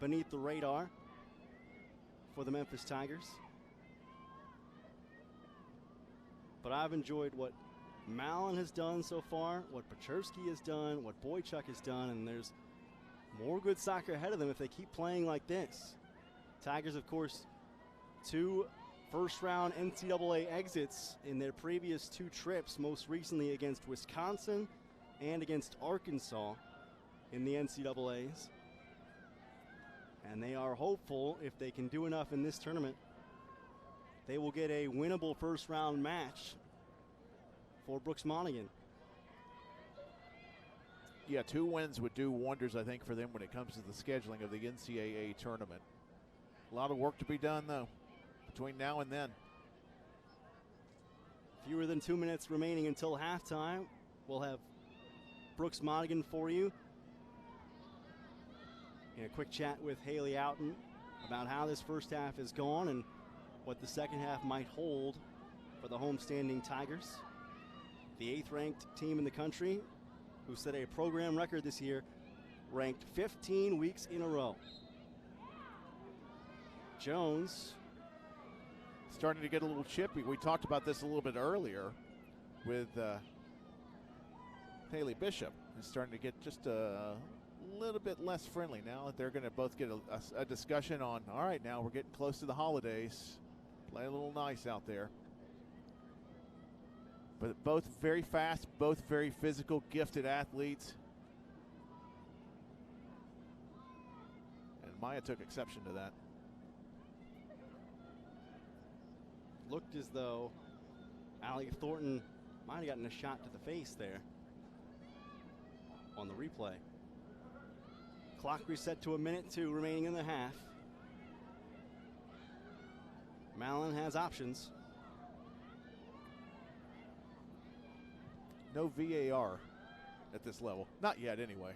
beneath the radar for the Memphis Tigers. But I've enjoyed what Mallon has done so far, what Paczerski has done, what Boychuk has done, and there's more good soccer ahead of them if they keep playing like this. Tigers, of course, 2 first-round NCAA exits in their previous 2 trips, most recently against Wisconsin and against Arkansas in the NCAAs. And they are hopeful if they can do enough in this tournament, they will get a winnable first-round match for Brooks Monaghan. Yeah, 2 wins would do wonders, I think, for them when it comes to the scheduling of the NCAA tournament. A lot of work to be done, though, between now and then. Fewer than 2 minutes remaining until halftime. We'll have Brooks Monaghan for you. And a quick chat with Haley Outen about how this first half has gone and what the second half might hold for the homestanding Tigers. The 8th ranked team in the country who set a program record this year, ranked 15 weeks in a row. Jones starting to get a little chippy. We talked about this a little bit earlier with Haley Bishop. Is starting to get just a little bit less friendly now that they're going to both get a discussion on, all right, now we're getting close to the holidays. Play a little nice out there. But both very fast, both very physical, gifted athletes. And Maya took exception to that. Looked as though Allie Thornton might have gotten a shot to the face there on the replay. Clock reset to 1:02 remaining in the half. Mallon has options. No VAR at this level. Not yet, anyway.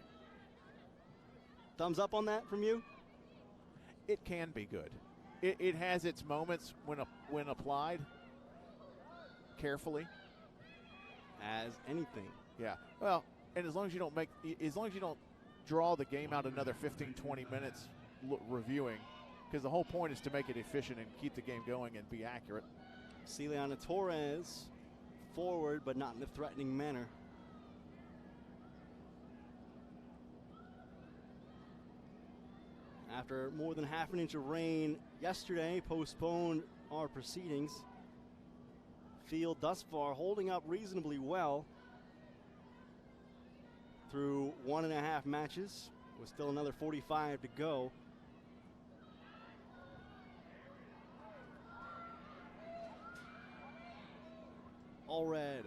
Thumbs up on that from you? It can be good. It has its moments when applied carefully. As anything. Yeah. Well, and as long as you don't draw the game out another 15, 20 minutes reviewing, because the whole point is to make it efficient and keep the game going and be accurate. Celiana Torres forward, but not in a threatening manner. After more than half an inch of rain yesterday, postponed our proceedings. Field thus far holding up reasonably well through 1.5 matches, with still another 45 to go. Allred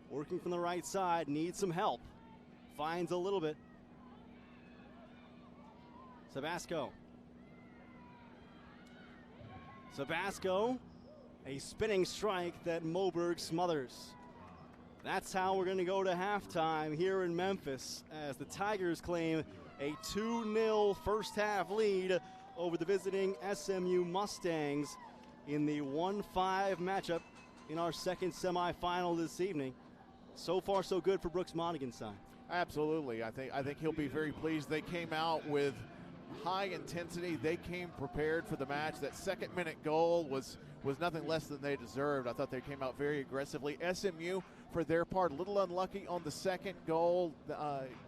working from the right side, needs some help. Finds a little bit. Sabasco. Sabasco, a spinning strike that Moberg smothers. That's how we're going to go to halftime here in Memphis as the Tigers claim a 2-0 first half lead over the visiting SMU Mustangs in the 1-5 matchup in our second semifinal this evening. So far, so good for Brooks Monaghan's side. Absolutely. I think he'll be very pleased. They came out with high intensity. They came prepared for the match. That second-minute goal was nothing less than they deserved. I thought they came out very aggressively. SMU, for their part, a little unlucky on the second goal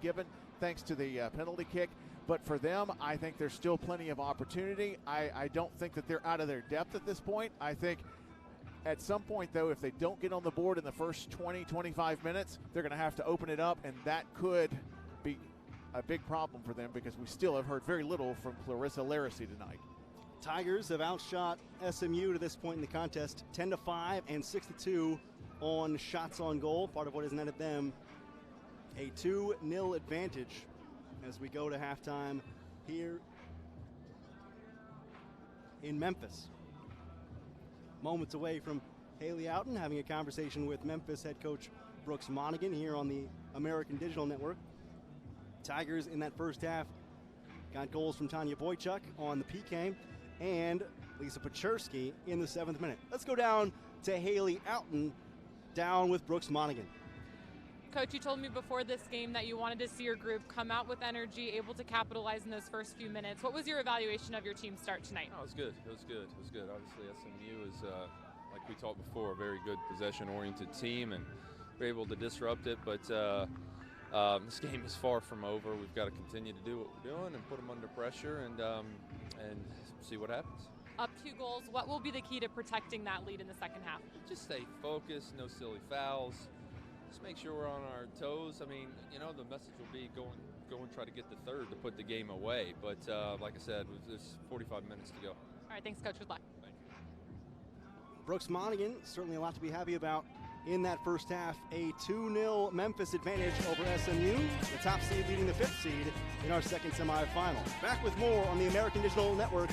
given thanks to the penalty kick. But for them, I think there's still plenty of opportunity. I don't think that they're out of their depth at this point. I think at some point, though, if they don't get on the board in the first 20, 25 minutes, they're going to have to open it up, and that could be a big problem for them because we still have heard very little from Clarissa Laracy tonight. Tigers have outshot SMU to this point in the contest 10-5 and 6-2 on shots on goal. Part of what has netted them a 2-0 advantage as we go to halftime here in Memphis. Moments away from Haley Outen having a conversation with Memphis head coach Brooks Monaghan here on the American Digital Network. Tigers in that first half got goals from Tanya Boychuk on the PK and Lisa Pachersky in the 7th minute. Let's go down to Haley Outen, down with Brooks Monaghan. Coach, you told me before this game that you wanted to see your group come out with energy, able to capitalize in those first few minutes. What was your evaluation of your team's start tonight? Oh, it was good. Obviously, SMU is, like we talked before, a very good possession-oriented team, and we're able to disrupt it. But this game is far from over. We've got to continue to do what we're doing and put them under pressure and see what happens. Up 2 goals. What will be the key to protecting that lead in the second half? Just stay focused, no silly fouls. Just make sure we're on our toes. I mean, the message will be go and try to get the third to put the game away. But like I said, there's 45 minutes to go. All right, thanks, Coach. Good luck. Thank you. Brooks Monaghan, certainly a lot to be happy about in that first half. A 2-0 Memphis advantage over SMU, the top seed leading the 5th seed in our second semifinal. Back with more on the American Digital Network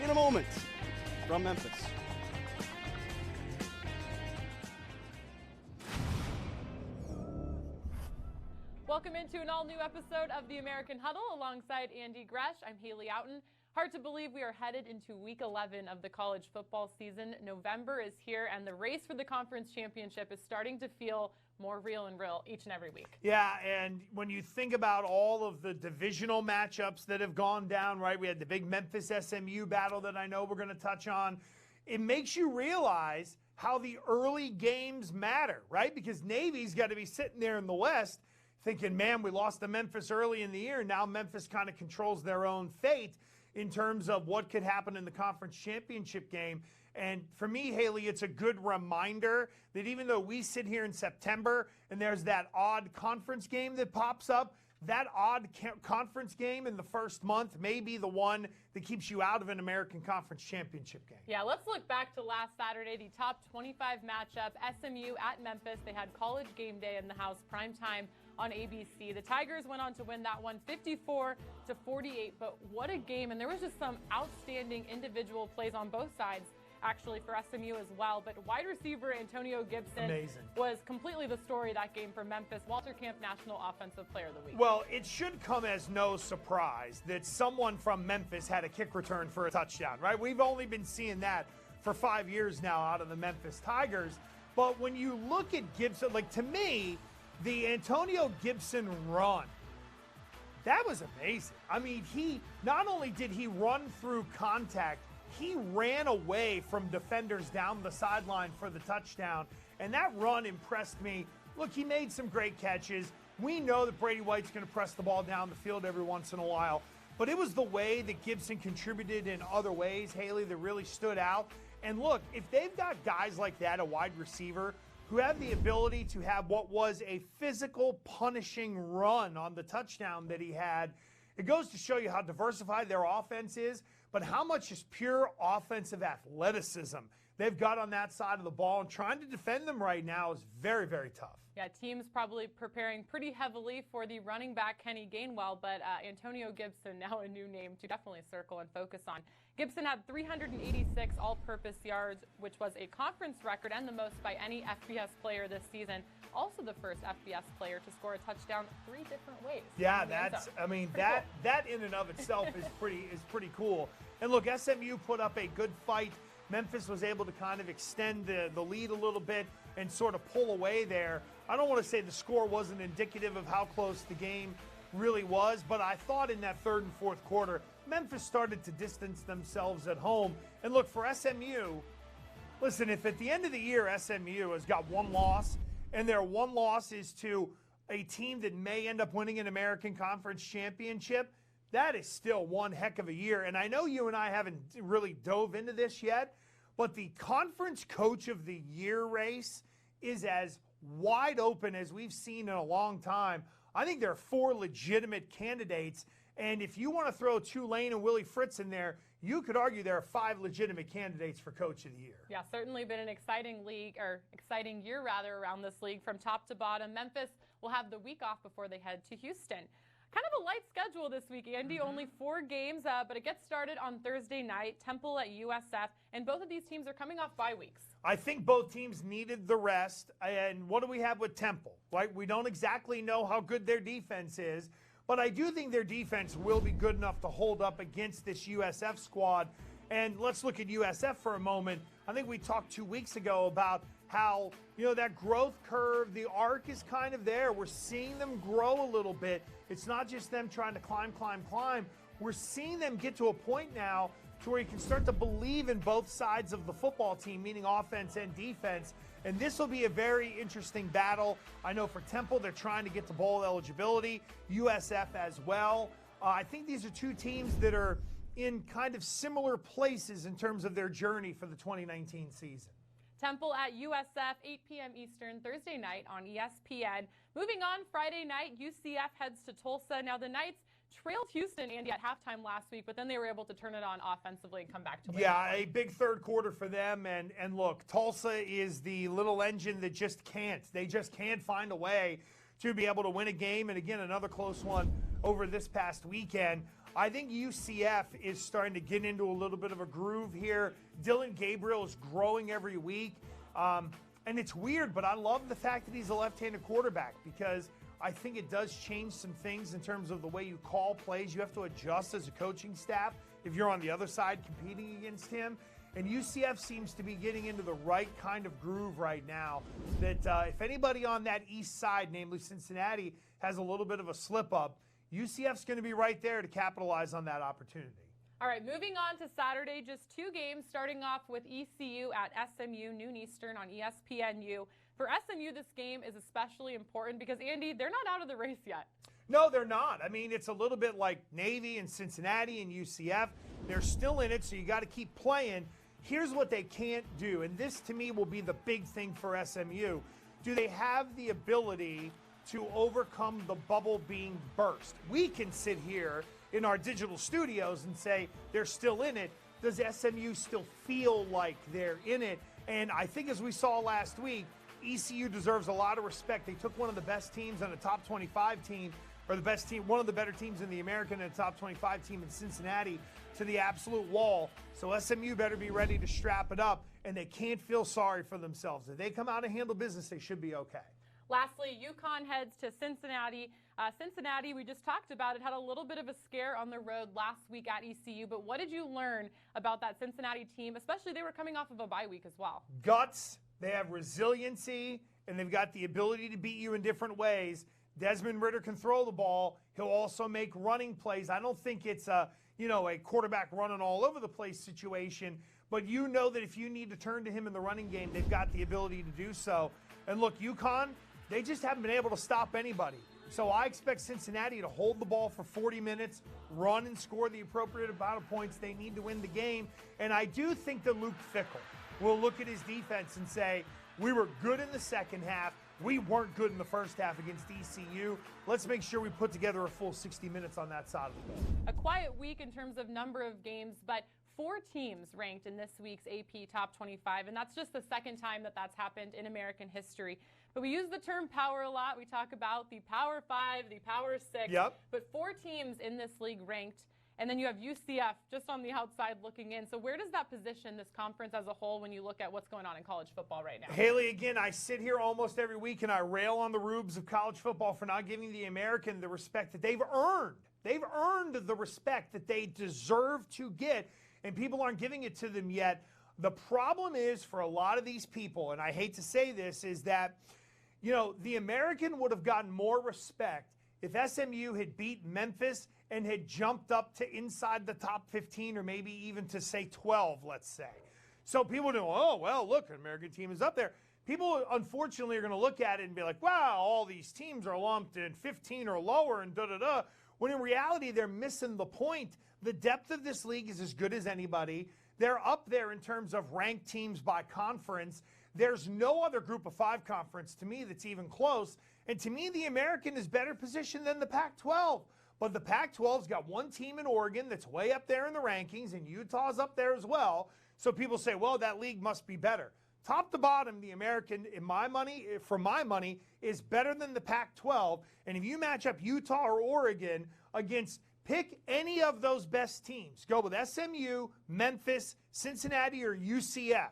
in a moment from Memphis. Welcome into an all-new episode of the American Huddle alongside Andy Gresh. I'm Haley Outen. Hard to believe we are headed into week 11 of the college football season. November is here, and the race for the conference championship is starting to feel more real and real each and every week. Yeah, and when you think about all of the divisional matchups that have gone down, right? We had the big Memphis SMU battle that I know we're going to touch on. It makes you realize how the early games matter, right? Because Navy's got to be sitting there in the West thinking, man, we lost to Memphis early in the year. Now Memphis kind of controls their own fate in terms of what could happen in the conference championship game. And for me, Haley, it's a good reminder that even though we sit here in September and there's that odd conference game that pops up, that odd conference game in the first month may be the one that keeps you out of an American Conference Championship game. Yeah, let's look back to last Saturday, the top 25 matchup, SMU at Memphis. They had College Game Day in the house, prime time on ABC. The Tigers went on to win that one 54-48, but what a game. And there was just some outstanding individual plays on both sides, actually, for SMU as well. But wide receiver Antonio Gibson was completely the story of that game for Memphis. Walter Camp National Offensive Player of the Week. Well, it should come as no surprise that someone from Memphis had a kick return for a touchdown, right? We've only been seeing that for 5 years now out of the Memphis Tigers. But when you look at Gibson, like, to me, the Antonio Gibson run, that was amazing. I mean, he not only did he run through contact, he ran away from defenders down the sideline for the touchdown, and that run impressed me. Look, he made some great catches. We know that Brady White's going to press the ball down the field every once in a while, but it was the way that Gibson contributed in other ways, Haley, that really stood out. And look, if they've got guys like that, a wide receiver, who have the ability to have what was a physical, punishing run on the touchdown that he had, it goes to show you how diversified their offense is, but how much is pure offensive athleticism they've got on that side of the ball, and trying to defend them right now is very, very tough. Yeah, teams probably preparing pretty heavily for the running back Kenny Gainwell, but Antonio Gibson, now a new name to definitely circle and focus on. Gibson had 386 all-purpose yards, which was a conference record and the most by any FBS player this season. Also the first FBS player to score a touchdown 3 different ways. Yeah, that in and of itself is pretty cool. And look, SMU put up a good fight. Memphis was able to kind of extend the lead a little bit and sort of pull away there. I don't want to say the score wasn't indicative of how close the game really was, but I thought in that third and fourth quarter, Memphis started to distance themselves at home. And look, for SMU, listen, if at the end of the year SMU has got one loss, and their one loss is to a team that may end up winning an American Conference championship, that is still one heck of a year. And I know you and I haven't really dove into this yet, but the Conference Coach of the Year race is as wide open as we've seen in a long time. I think there are 4 legitimate candidates, and if you want to throw Tulane and Willie Fritz in there, you could argue there are 5 legitimate candidates for Coach of the Year. Yeah, certainly been an exciting year around this league from top to bottom. Memphis will have the week off before they head to Houston. Kind of a light schedule this week, Andy. Only 4 games, but it gets started on Thursday night. Temple at USF, and both of these teams are coming off bye weeks. I think both teams needed the rest. And what do we have with Temple? Right? We don't exactly know how good their defense is, but I do think their defense will be good enough to hold up against this USF squad. And let's look at USF for a moment. I think we talked 2 weeks ago about how, that growth curve, the arc is kind of there. We're seeing them grow a little bit. It's not just them trying to climb. We're seeing them get to a point now to where you can start to believe in both sides of the football team, meaning offense and defense. And this will be a very interesting battle. I know for Temple, they're trying to get to bowl eligibility. USF as well. I think these are 2 teams that are in kind of similar places in terms of their journey for the 2019 season. Temple at USF, 8 p.m. Eastern, Thursday night on ESPN. Moving on, Friday night, UCF heads to Tulsa. Now, the Knights trailed Houston, Andy, at halftime last week, but then they were able to turn it on offensively and come back to win. Yeah, a big third quarter for them. And look, Tulsa is the little engine that just can't. They just can't find a way to be able to win a game. And again, another close one over this past weekend. I think UCF is starting to get into a little bit of a groove here. Dylan Gabriel is growing every week. And it's weird, but I love the fact that he's a left-handed quarterback because I think it does change some things in terms of the way you call plays. You have to adjust as a coaching staff if you're on the other side competing against him. And UCF seems to be getting into the right kind of groove right now that if anybody on that east side, namely Cincinnati, has a little bit of a slip-up, UCF's going to be right there to capitalize on that opportunity. All right, moving on to Saturday, just 2 games, starting off with ECU at SMU, noon Eastern on ESPNU. For SMU, this game is especially important because, Andy, they're not out of the race yet. No, they're not. I mean, it's a little bit like Navy and Cincinnati and UCF. They're still in it, so you got to keep playing. Here's what they can't do, and this, to me, will be the big thing for SMU. Do they have the ability to overcome the bubble being burst? We can sit here in our digital studios and say they're still in it. Does SMU still feel like they're in it? And I think as we saw last week, ECU deserves a lot of respect. They took one of the best teams on a top 25 team, or the best team, one of the better teams in the American and a top 25 team in Cincinnati to the absolute wall. So SMU better be ready to strap it up, and they can't feel sorry for themselves. If they come out and handle business, they should be okay. Lastly, UConn heads to Cincinnati. Cincinnati, we just talked about it, had a little bit of a scare on the road last week at ECU. But what did you learn about that Cincinnati team? Especially they were coming off of a bye week as well. Guts, they have resiliency, and they've got the ability to beat you in different ways. Desmond Ridder can throw the ball. He'll also make running plays. I don't think it's a quarterback running all over the place situation. But you know that if you need to turn to him in the running game, they've got the ability to do so. And look, UConn, they just haven't been able to stop anybody. So I expect Cincinnati to hold the ball for 40 minutes, run and score the appropriate amount of points they need to win the game. And I do think that Luke Fickell will look at his defense and say, we were good in the second half. We weren't good in the first half against ECU. Let's make sure we put together a full 60 minutes on that side of the ball. A quiet week in terms of number of games, but 4 teams ranked in this week's AP Top 25, and that's just the second time that that's happened in American history. But we use the term power a lot. We talk about the Power 5, the Power 6, but 4 teams in this league ranked. And then you have UCF just on the outside looking in. So where does that position this conference as a whole when you look at what's going on in college football right now? Haley, again, I sit here almost every week and I rail on the rubes of college football for not giving the American the respect that they've earned. They've earned the respect that they deserve to get, and people aren't giving it to them yet. The problem is for a lot of these people, and I hate to say this, is that, you know, the American would have gotten more respect if SMU had beat Memphis and had jumped up to inside the top 15 or maybe even to, say, 12, let's say. So people know, oh, well, look, an American team is up there. People, unfortunately, are going to look at it and be like, wow, all these teams are lumped in 15 or lower and da-da-da. When in reality, they're missing the point. The depth of this league is as good as anybody. They're up there in terms of ranked teams by conference. There's no other group of 5 conference to me that's even close. And to me, the American is better positioned than the Pac-12. But the Pac-12's got one team in Oregon that's way up there in the rankings, and Utah's up there as well. So people say, well, that league must be better. Top to bottom, the American, for my money, is better than the Pac-12. And if you match up Utah or Oregon against, pick any of those best teams. Go with SMU, Memphis, Cincinnati, or UCF.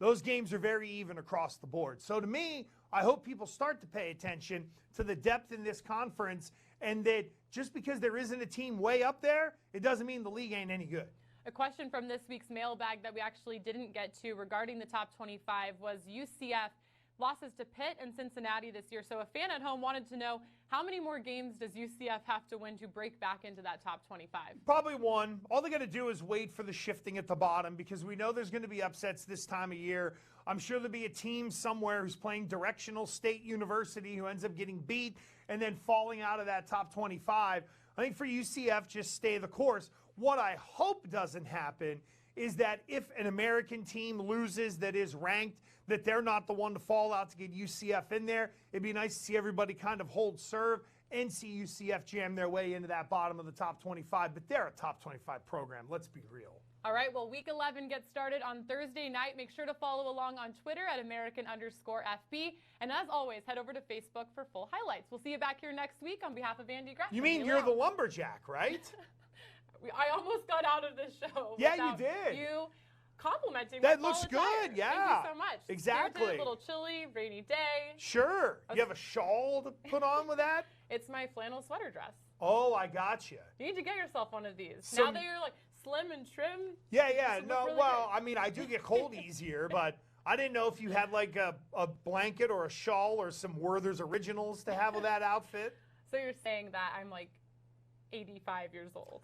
Those games are very even across the board. So to me, I hope people start to pay attention to the depth in this conference, and that just because there isn't a team way up there, it doesn't mean the league ain't any good. A question from this week's mailbag that we actually didn't get to regarding the top 25 was UCF losses to Pitt and Cincinnati this year. So a fan at home wanted to know, how many more games does UCF have to win to break back into that top 25? Probably one. All they got to do is wait for the shifting at the bottom, because we know there's going to be upsets this time of year. I'm sure there'll be a team somewhere who's playing directional state university who ends up getting beat and then falling out of that top 25. I think for UCF, just stay the course. What I hope doesn't happen is that if an American team loses that is ranked, that they're not the one to fall out to get UCF in there. It'd be nice to see everybody kind of hold serve and see UCF jam their way into that bottom of the top 25. But they're a top 25 program. Let's be real. All right, well, Week 11 gets started on Thursday night. Make sure to follow along on Twitter at American_FB. And as always, head over to Facebook for full highlights. We'll see you back here next week on behalf of Andy Graff. You mean you're the lumberjack, right? I almost got out of this show. Yeah, you did. You complimenting that me. Looks good, yeah. Thank you so much. Exactly. A little chilly, rainy day. Sure. You have a shawl to put on with that? It's my flannel sweater dress. Oh, I got you. You need to get yourself one of these. Now that you're like slim and trim. Yeah. No, really well, good. I mean, I do get cold easier, but I didn't know if you had like a blanket or a shawl or some Werther's Originals to have with that outfit. So you're saying that I'm like 85 years old.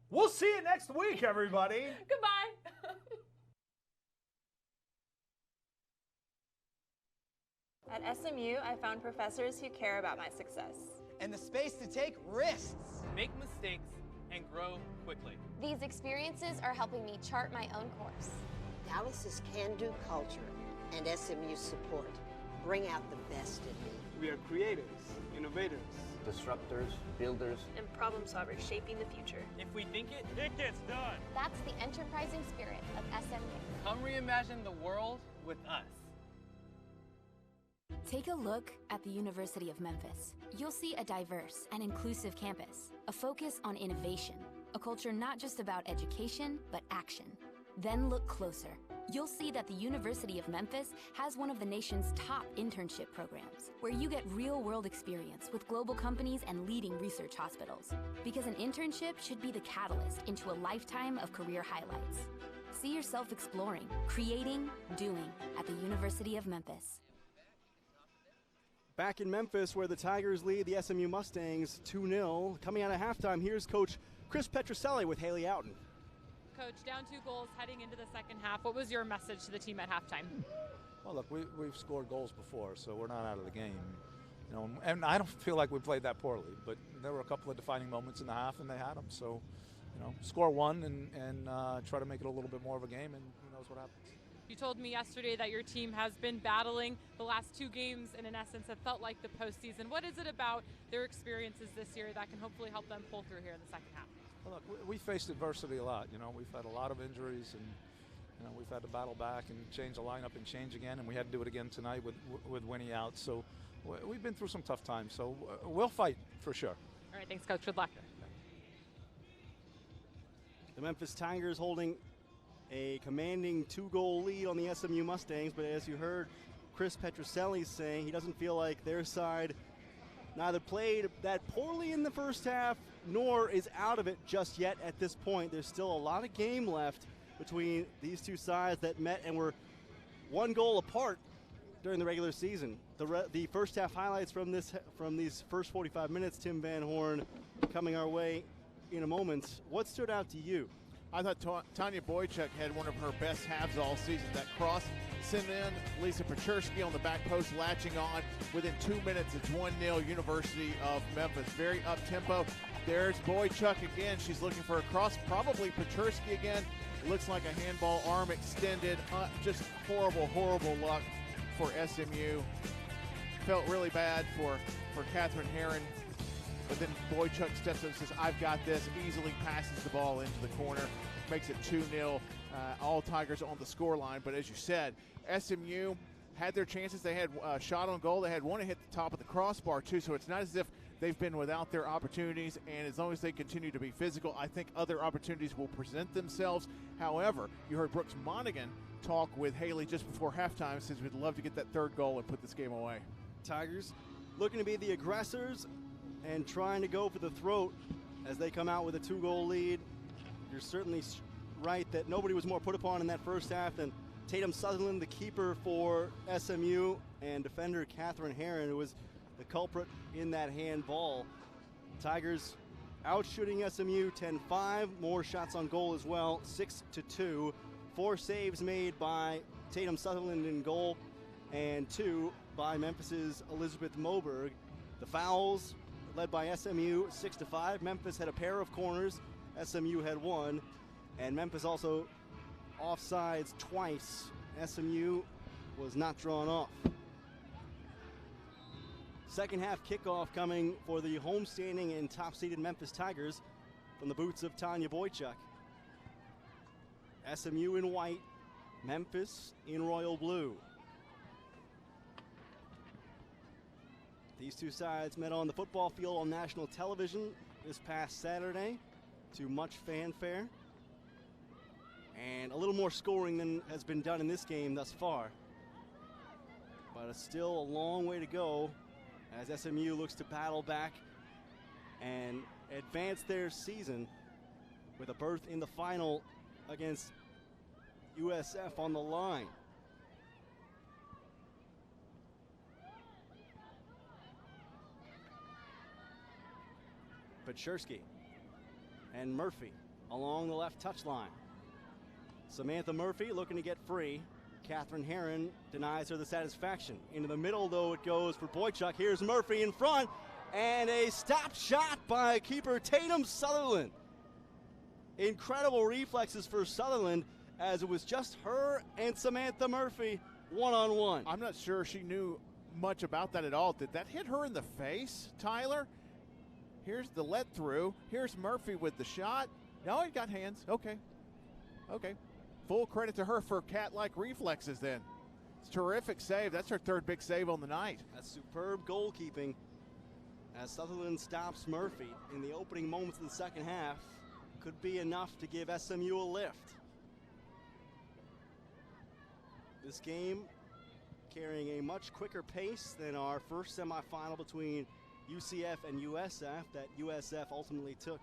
We'll see you next week, everybody. Goodbye. At SMU, I found professors who care about my success. And the space to take risks. Make mistakes and grow quickly. These experiences are helping me chart my own course. Dallas's can-do culture and SMU support bring out the best in me. We are creators, innovators, disruptors, builders, and problem solvers shaping the future. If we think it, it gets done. That's the enterprising spirit of SMU. Come reimagine the world with us. Take a look at the University of Memphis. You'll see a diverse and inclusive campus, a focus on innovation, a culture not just about education, but action. Then look closer. You'll see that the University of Memphis has one of the nation's top internship programs, where you get real-world experience with global companies and leading research hospitals. Because an internship should be the catalyst into a lifetime of career highlights. See yourself exploring, creating, doing at the University of Memphis. Back in Memphis, where the Tigers lead the SMU Mustangs 2-0. Coming out of halftime, here's Coach Chris Petrucelli with Haley Outen. Coach, down 2 goals heading into the second half. What was your message to the team at halftime? Well, look, we've scored goals before, so we're not out of the game. You know, and I don't feel like we played that poorly, but there were a couple of defining moments in the half, and they had them. So, you know, score one and try to make it a little bit more of a game, and who knows what happens. You told me yesterday that your team has been battling the last 2 games, and in essence have felt like the postseason. What is it about their experiences this year that can hopefully help them pull through here in the second half? Well, look, we faced adversity a lot. We've had a lot of injuries, and we've had to battle back and change the lineup and change again, and we had to do it again tonight with Winnie out. So we've been through some tough times. So we'll fight for sure. All right, thanks, Coach. Good luck. The Memphis Tigers holding a commanding 2-goal lead on the SMU Mustangs, but as you heard Chris Petrucelli saying, he doesn't feel like their side neither played that poorly in the first half nor is out of it just yet at this point. There's still a lot of game left between these two sides that met and were 1 goal apart during the regular season. The first half highlights from these first 45 minutes, Tim Van Horn, coming our way in a moment. What stood out to you? I thought Tanya Boychuk had one of her best halves all season. That cross sent in, Lisa Pachersky on the back post latching on. Within 2 minutes, it's 1-0 University of Memphis. Very up-tempo. There's Boychuk again. She's looking for a cross. Probably Pachersky again. It looks like a handball, arm extended. Just horrible, horrible luck for SMU. Felt really bad for Catherine Herron. But then Boychuk steps up and says, I've got this, easily passes the ball into the corner, makes it 2-0, all Tigers on the scoreline. But as you said, SMU had their chances. They had a shot on goal. They had one to hit the top of the crossbar, too. So it's not as if they've been without their opportunities. And as long as they continue to be physical, I think other opportunities will present themselves. However, you heard Brooks Monaghan talk with Haley just before halftime, says we'd love to get that 3rd goal and put this game away. Tigers looking to be the aggressors and trying to go for the throat as they come out with a 2-goal lead. You're certainly right that nobody was more put upon in that first half than Tatum Sutherland, the keeper for SMU, and defender Catherine Herron, who was the culprit in that handball. Tigers outshooting SMU 10-5, more shots on goal as well, 6-2. 4 saves made by Tatum Sutherland in goal, and 2 by Memphis's Elizabeth Moberg. The fouls led by SMU 6-5. Memphis had a pair of corners, SMU had 1, and Memphis also offsides twice. SMU was not drawn off. Second half kickoff coming for the homestanding and top-seeded Memphis Tigers from the boots of Tanya Boychuk. SMU in white, Memphis in royal blue. These two sides met on the football field on national television this past Saturday to much fanfare. And a little more scoring than has been done in this game thus far. But it's still a long way to go as SMU looks to battle back and advance their season with a berth in the final against USF on the line. Pachersky and Murphy along the left touchline. Samantha Murphy looking to get free. Catherine Herron denies her the satisfaction. Into the middle, though, it goes for Boychuk. Here's Murphy in front, and a stop shot by keeper Tatum Sutherland. Incredible reflexes for Sutherland as it was just her and Samantha Murphy one-on-one. I'm not sure she knew much about that at all. Did that hit her in the face, Tyler? Here's the let through. Here's Murphy with the shot. No, he got hands. Okay. Full credit to her for cat-like reflexes then. It's a terrific save. That's her 3rd big save on the night. That's superb goalkeeping as Sutherland stops Murphy in the opening moments of the second half. Could be enough to give SMU a lift. This game carrying a much quicker pace than our first semifinal between UCF and USF that USF ultimately took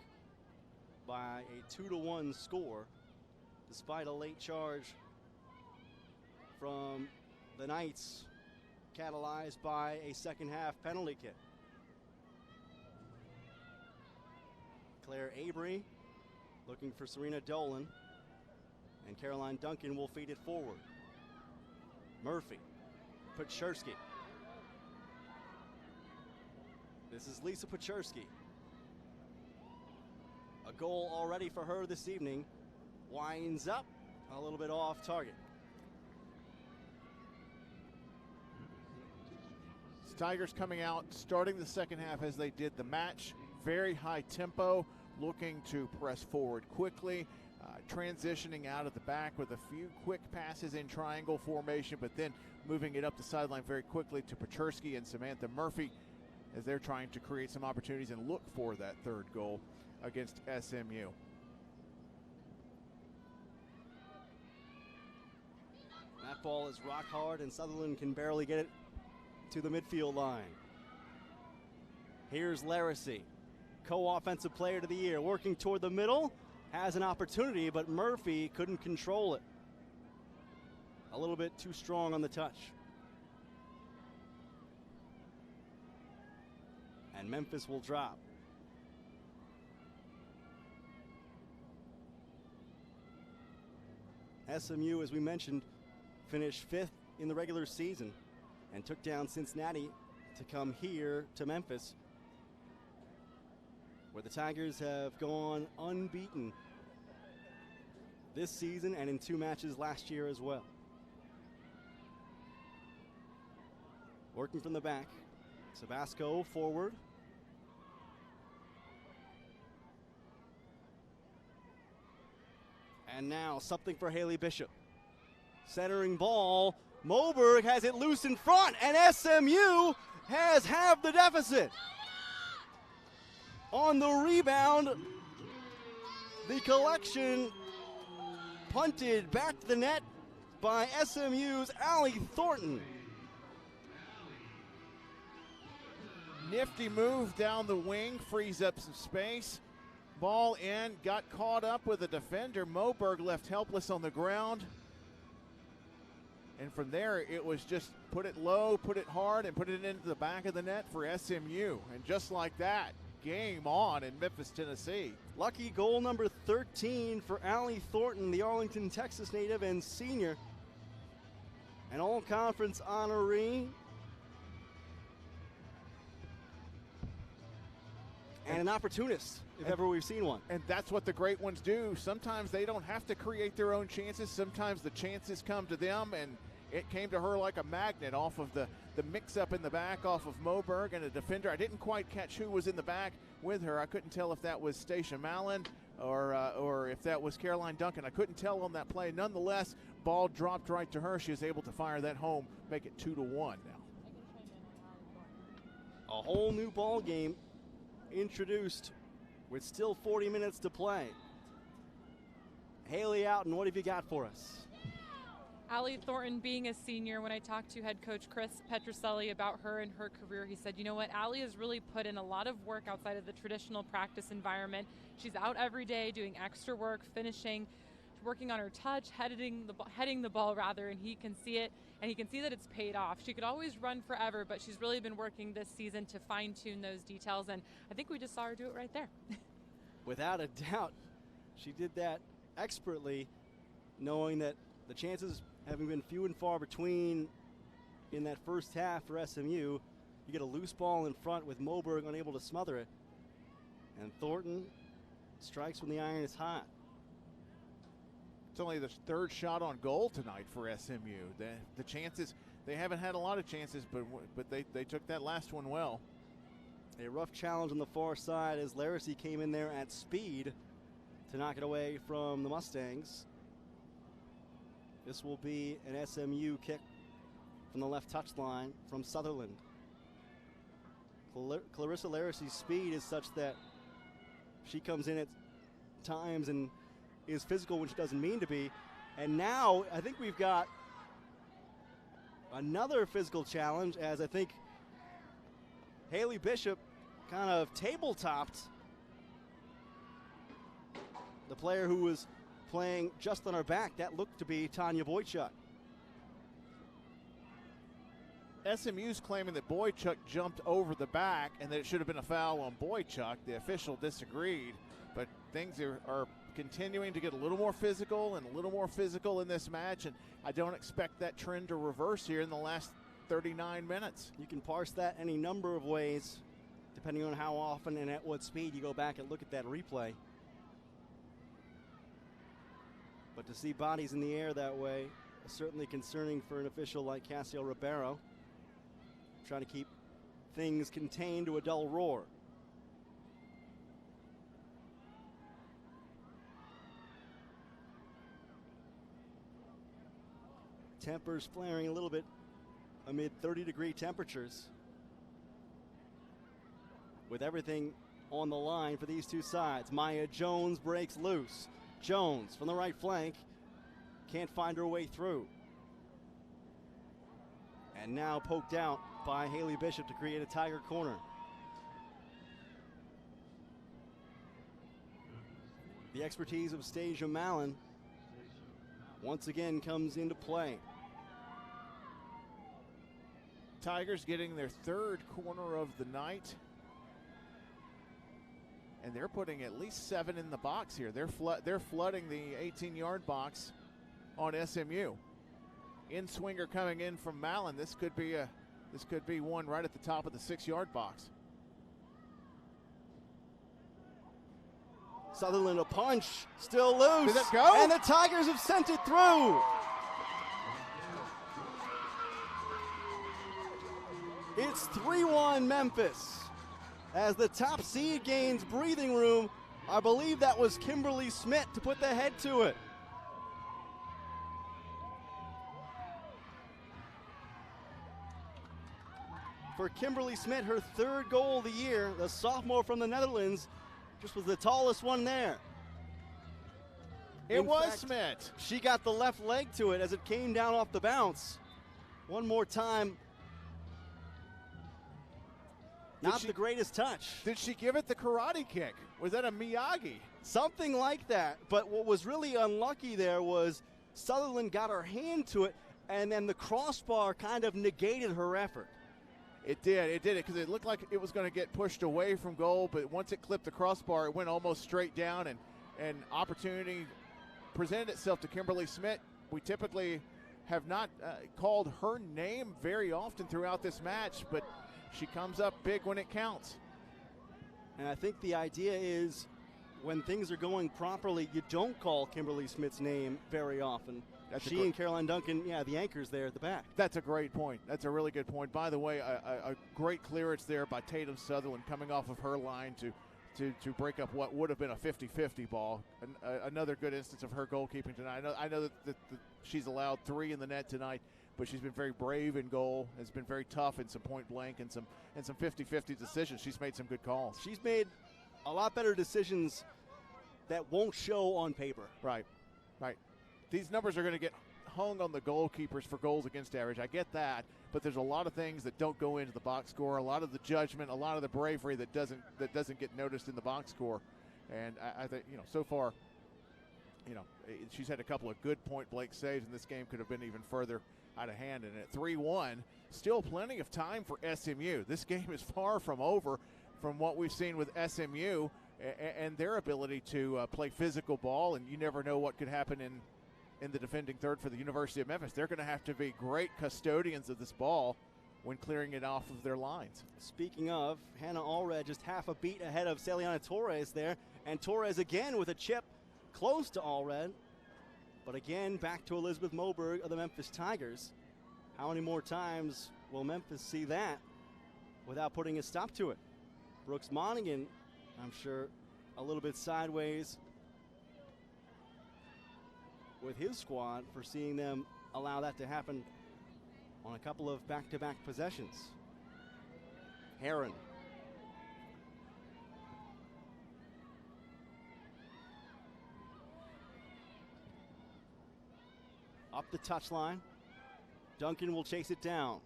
by a 2-1 score despite a late charge from the Knights catalyzed by a second half penalty kick. Claire Avery looking for Serena Dolan, and Caroline Duncan will feed it forward. Murphy, Pachersky. This is Lisa Pachersky. A goal already for her this evening. Winds up a little bit off target. Tigers coming out, starting the second half as they did the match. Very high tempo, looking to press forward quickly, transitioning out of the back with a few quick passes in triangle formation, but then moving it up the sideline very quickly to Pechersky and Samantha Murphy as they're trying to create some opportunities and look for that third goal against SMU. That ball is rock hard, and Sutherland can barely get it to the midfield line. Here's Laracy, co-offensive player of the year, working toward the middle, has an opportunity, but Murphy couldn't control it. A little bit too strong on the touch. And Memphis will drop. SMU, as we mentioned, finished 5th in the regular season and took down Cincinnati to come here to Memphis, where the Tigers have gone unbeaten this season and in 2 matches last year as well. Working from the back, Sabasco forward. And now something for Haley Bishop. Centering ball, Moberg has it loose in front, and SMU has halved the deficit. On the rebound, the collection punted back to the net by SMU's Allie Thornton. Nifty move down the wing, frees up some space. Ball in, got caught up with a defender. Moberg left helpless on the ground. And from there, it was just put it low, put it hard, and put it into the back of the net for SMU. And just like that, game on in Memphis, Tennessee. Lucky goal number 13 for Allie Thornton, the Arlington, Texas native and senior. An all-conference honoree. And an opportunist, if ever we've seen one. And that's what the great ones do. Sometimes they don't have to create their own chances. Sometimes the chances come to them, and it came to her like a magnet off of the mix-up in the back off of Moberg and a defender. I didn't quite catch who was in the back with her. I couldn't tell if that was Stacia Mallon or if that was Caroline Duncan. I couldn't tell on that play. Nonetheless, ball dropped right to her. She was able to fire that home, make it 2-1 now. A whole new ball game introduced with still 40 minutes to play. Haley Outen, what have you got for us? Allie Thornton being a senior, when I talked to head coach Chris Petruselli about her and her career, he said, you know what, Allie has really put in a lot of work outside of the traditional practice environment. She's out every day doing extra work, finishing, working on her touch, heading the ball rather, and he can see it, and he can see that it's paid off. She could always run forever, but she's really been working this season to fine-tune those details, and I think we just saw her do it right there. Without a doubt, she did that expertly, knowing that the chances having been few and far between in that first half for SMU, you get a loose ball in front with Moberg unable to smother it, and Thornton strikes when the iron is hot. It's only the 3rd shot on goal tonight for SMU. The chances, they haven't had a lot of chances, but they took that last one well. A rough challenge on the far side as Laracy came in there at speed to knock it away from the Mustangs. This will be an SMU kick from the left touchline from Sutherland. Clarissa Laracy's speed is such that she comes in at times and is physical when she doesn't mean to be. And now I think we've got another physical challenge, as I think Haley Bishop kind of table-topped the player who was playing just on her back. That looked to be Tanya Boychuk. SMU's claiming that Boychuk jumped over the back and that it should have been a foul on Boychuk. The official disagreed, but things are continuing to get a little more physical and a little more physical in this match, and I don't expect that trend to reverse here in the last 39 minutes. You can parse that any number of ways, depending on how often and at what speed you go back and look at that replay. But to see bodies in the air that way is certainly concerning for an official like Cassio Ribeiro, trying to keep things contained to a dull roar. Tempers flaring a little bit amid 30-degree temperatures, with everything on the line for these two sides. Maya Jones breaks loose. Jones from the right flank can't find her way through. And now poked out by Haley Bishop to create a Tiger corner. The expertise of Stasia Mallon once again comes into play. Tigers getting their third corner of the night. And they're putting at least 7 in the box here. They're flooding the 18-yard box on SMU. In-swinger coming in from Mallon. This could be one right at the top of the 6-yard box. Sutherland a punch, still loose. Did it go? And the Tigers have sent it through. It's 3-1 Memphis. As the top seed gains breathing room, I believe that was Kimberly Smith to put the head to it. For Kimberly Smith, her third goal of the year, the sophomore from the Netherlands, just was the tallest one there. It was Smith. She got the left leg to it as it came down off the bounce. One more time. Not the greatest touch. Did she give it the karate kick? Was that a Miyagi? Something like that. But what was really unlucky there was Sutherland got her hand to it, and then the crossbar kind of negated her effort. It did, because it looked like it was going to get pushed away from goal, but once it clipped the crossbar, it went almost straight down, and opportunity presented itself to Kimberly Smith. We typically have not called her name very often throughout this match, but she comes up big when it counts. And I think the idea is when things are going properly, you don't call Kimberly Smith's name very often. She and Caroline Duncan, the anchors there at the back. That's a great point. That's a really good point. By the way, a great clearance there by Tatum Sutherland coming off of her line to break up what would have been a 50-50 ball. Another good instance of her goalkeeping tonight. I know that she's allowed 3 in the net tonight, but she's been very brave in goal, has been very tough in some point blank and some 50-50 decisions. She's made some good calls. She's made a lot better decisions that won't show on paper. Right. These numbers are going to get hung on the goalkeepers for goals against average. I get that, but there's a lot of things that don't go into the box score, a lot of the judgment, a lot of the bravery that doesn't get noticed in the box score. And I think, so far, she's had a couple of good point blank saves, and this game could have been even further out of hand. And at 3-1, still plenty of time for SMU. This game is far from over from what we've seen with SMU and their ability to play physical ball, and you never know what could happen in the defending third for the University of Memphis. They're going to have to be great custodians of this ball when clearing it off of their lines. Speaking of, Hannah Allred just half a beat ahead of Celiana Torres there, and Torres again with a chip close to Allred. But again, back to Elizabeth Moberg of the Memphis Tigers. How many more times will Memphis see that without putting a stop to it? Brooks Monaghan, I'm sure, a little bit sideways with his squad for seeing them allow that to happen on a couple of back-to-back possessions. Heron. Up the touchline. Duncan will chase it down.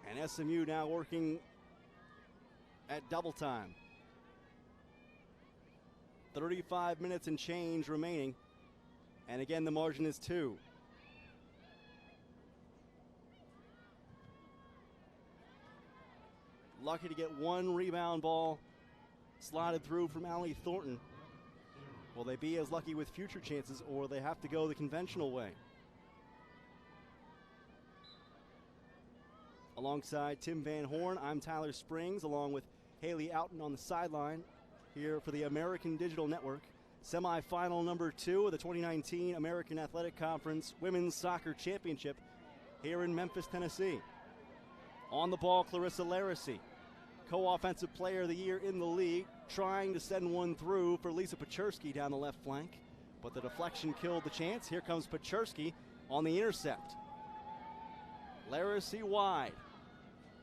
And SMU now working at double time. 35 minutes and change remaining. And again, the margin is 2. Lucky to get one rebound ball slotted through from Allie Thornton. Will they be as lucky with future chances, or they have to go the conventional way? Alongside Tim Van Horn, I'm Tyler Springs, along with Haley Outen on the sideline here for the American Digital Network. Semifinal number 2 of the 2019 American Athletic Conference Women's Soccer Championship here in Memphis, Tennessee. On the ball, Clarissa Laracy, co-offensive player of the year in the league, trying to send one through for Lisa Pachersky down the left flank, but the deflection killed the chance. Here comes Pachersky on the intercept. Laracy wide,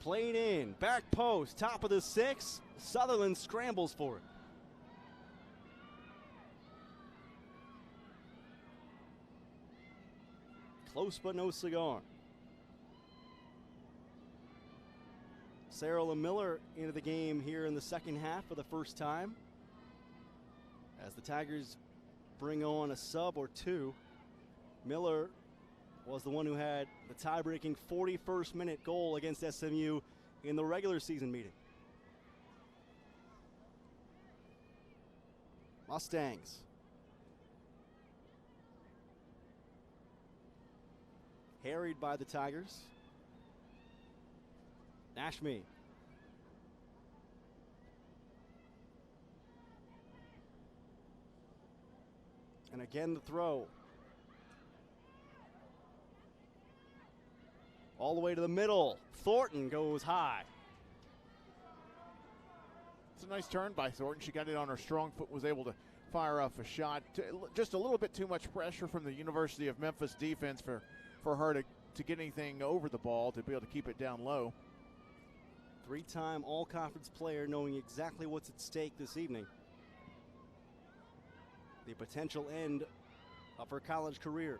played in, back post, top of the 6. Sutherland scrambles for it. Close but no cigar. Sarah Miller into the game here in the second half for the first time, as the Tigers bring on a sub or two. Miller was the one who had the tie-breaking 41st minute goal against SMU in the regular season meeting. Mustangs. Harried by the Tigers. Ashme. And again the throw. All the way to the middle. Thornton goes high. It's a nice turn by Thornton. She got it on her strong foot, was able to fire off a shot. Just a little bit too much pressure from the University of Memphis defense for her to get anything over the ball, to be able to keep it down low. Three-time all-conference player, knowing exactly what's at stake this evening. The potential end of her college career.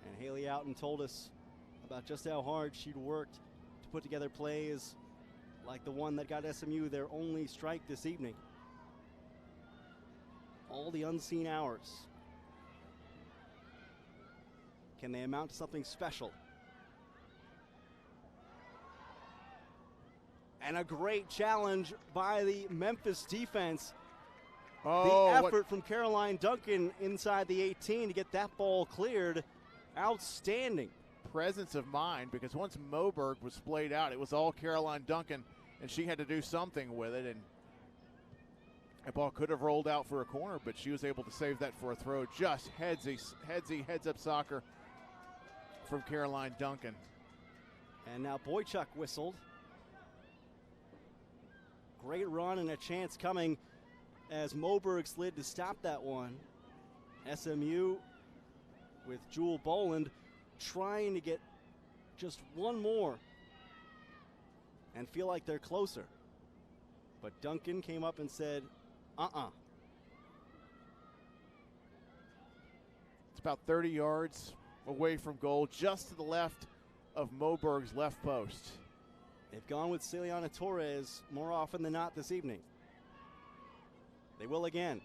And Haley Outen told us about just how hard she'd worked to put together plays like the one that got SMU their only strike this evening. All the unseen hours. Can they amount to something special? And a great challenge by the Memphis defense. The effort from Caroline Duncan inside the 18 to get that ball cleared. Outstanding. Presence of mind, because once Moberg was splayed out, it was all Caroline Duncan, and she had to do something with it. And that ball could have rolled out for a corner, but she was able to save that for a throw. Just heads-up soccer from Caroline Duncan. And now Boychuk whistled. Great run and a chance coming as Moberg slid to stop that one. SMU with Jewel Boland trying to get just one more and feel like they're closer. But Duncan came up and said, It's about 30 yards away from goal, just to the left of Moberg's left post. They've gone with Celiana Torres more often than not this evening. They will again.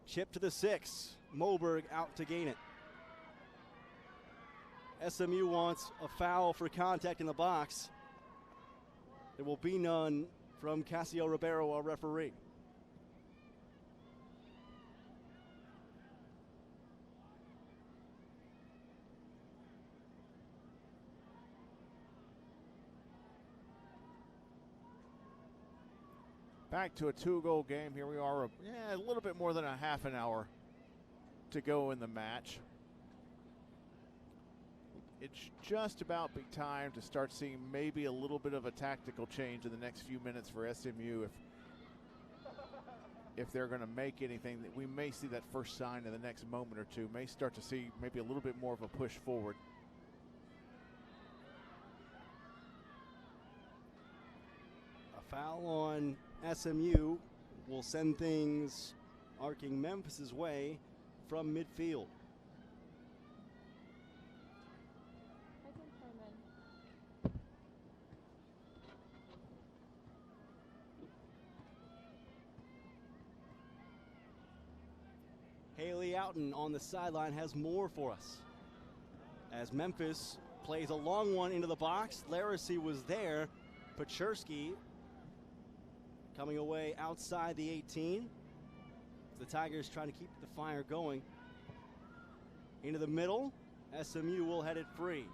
Chip to the 6. Moberg out to gain it. SMU wants a foul for contact in the box. There will be none from Casio Ribeiro, our referee. Back to a 2-goal game. Here we are, a little bit more than a half an hour to go in the match. It's just about big time to start seeing maybe a little bit of a tactical change in the next few minutes for SMU. If they're going to make anything, that we may see that first sign in the next moment or two. May start to see maybe a little bit more of a push forward. A foul on SMU will send things arcing Memphis's way from midfield. Haley Outen on the sideline has more for us as Memphis plays a long one into the box. Laracy was there. Pachersky coming away outside the 18. The Tigers trying to keep the fire going. Into the middle, SMU will head it free.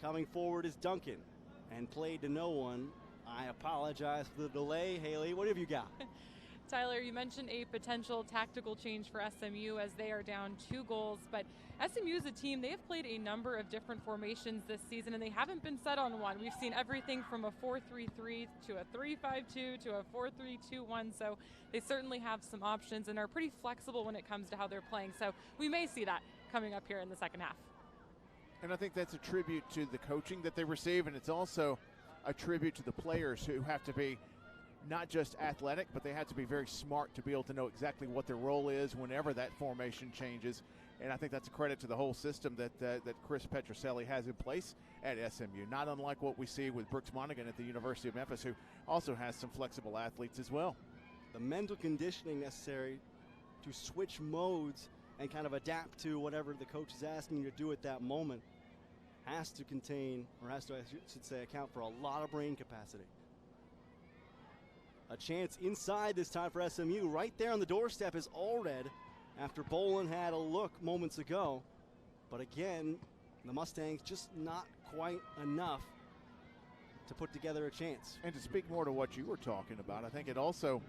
Coming forward is Duncan, and played to no one. I apologize for the delay. Haley, what have you got? Tyler, you mentioned a potential tactical change for SMU as they are down 2 goals, but SMU is a team, they have played a number of different formations this season, and they haven't been set on one. We've seen everything from a 4-3-3 to a 3-5-2 to a 4-3-2-1, so they certainly have some options and are pretty flexible when it comes to how they're playing. So we may see that coming up here in the second half. And I think that's a tribute to the coaching that they receive, and it's also a tribute to the players who have to be not just athletic, but they have to be very smart to be able to know exactly what their role is whenever that formation changes. And I think that's a credit to the whole system that Chris Petroselli has in place at SMU, not unlike what we see with Brooks Monaghan at the University of Memphis, who also has some flexible athletes as well. The mental conditioning necessary to switch modes and kind of adapt to whatever the coach is asking you to do at that moment has to contain, or has to, I should say, account for a lot of brain capacity. A chance inside this time for SMU. Right there on the doorstep is Allred after Bolin had a look moments ago. But again, the Mustangs just not quite enough to put together a chance. And to speak more to what you were talking about, I think it also,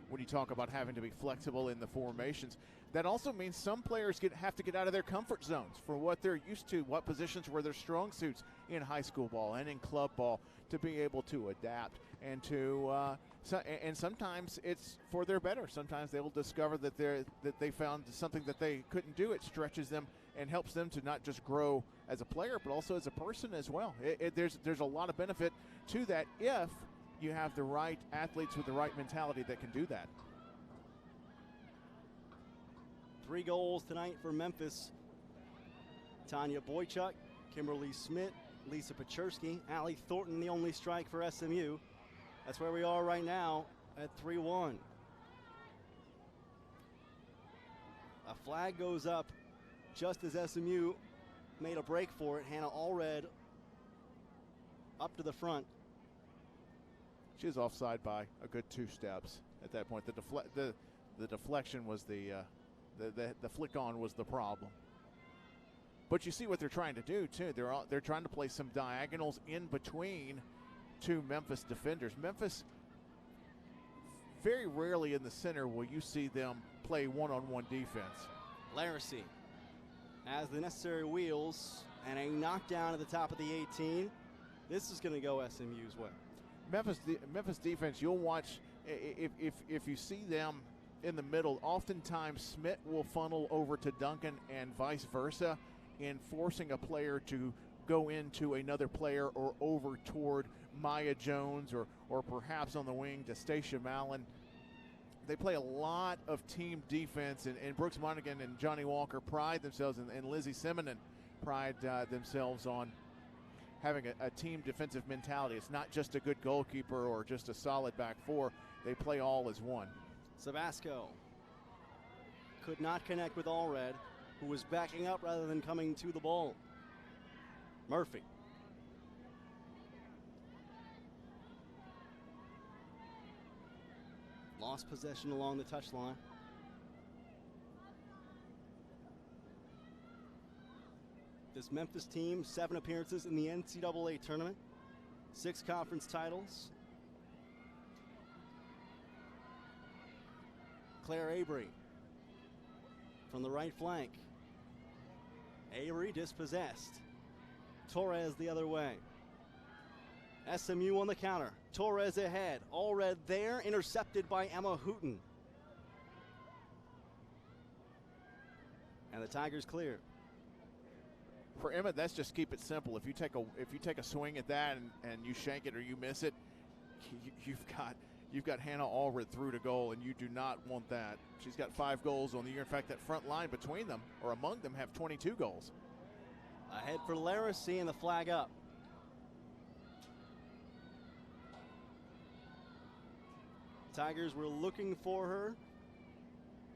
when you talk about having to be flexible in the formations, that also means some players have to get out of their comfort zones for what they're used to, what positions were their strong suits in high school ball and in club ball, to be able to adapt and to and sometimes it's for their better. Sometimes they will discover that they found something that they couldn't do. It stretches them and helps them to not just grow as a player, but also as a person as well. There's a lot of benefit to that if you have the right athletes with the right mentality that can do that. 3 goals tonight for Memphis. Tanya Boychuk, Kimberly Smith, Lisa Pachersky, Allie Thornton, the only strike for SMU. That's where we are right now at 3-1. A flag goes up just as SMU made a break for it. Hannah Allred up to the front. She was offside by a good 2 steps at that point. The deflection was the flick on was the problem. But you see what they're trying to do too. They're trying to play some diagonals in between 2 Memphis defenders. Memphis, very rarely in the center will you see them play one-on-one defense. Laracy has the necessary wheels and a knockdown at the top of the 18. This is going to go SMU's way. Memphis defense, you'll watch, if you see them in the middle, oftentimes Smith will funnel over to Duncan and vice versa in forcing a player to go into another player or over toward Maya Jones or perhaps on the wing to Stacia Mallon. They play a lot of team defense, and Brooks Monaghan and Johnny Walker pride themselves, and Lizzie Simonin pride themselves on having a team defensive mentality. It's not just a good goalkeeper or just a solid back four. They play all as one. Savasco could not connect with Allred, who was backing up rather than coming to the ball. Murphy. Lost possession along the touchline. This Memphis team, 7 appearances in the NCAA tournament, 6 conference titles. Claire Avery from the right flank. Avery dispossessed. Torres the other way. SMU on the counter. Torres ahead. Allred there, intercepted by Emma Hooten. And the Tigers clear. For Emma, that's just keep it simple. If you take a swing at that and you shank it or you miss it, you've got Hannah Allred through to goal, and you do not want that. She's got 5 goals on the year. In fact, that front line between them or among them have 22 goals. Ahead for Laracy and the flag up. Tigers were looking for her.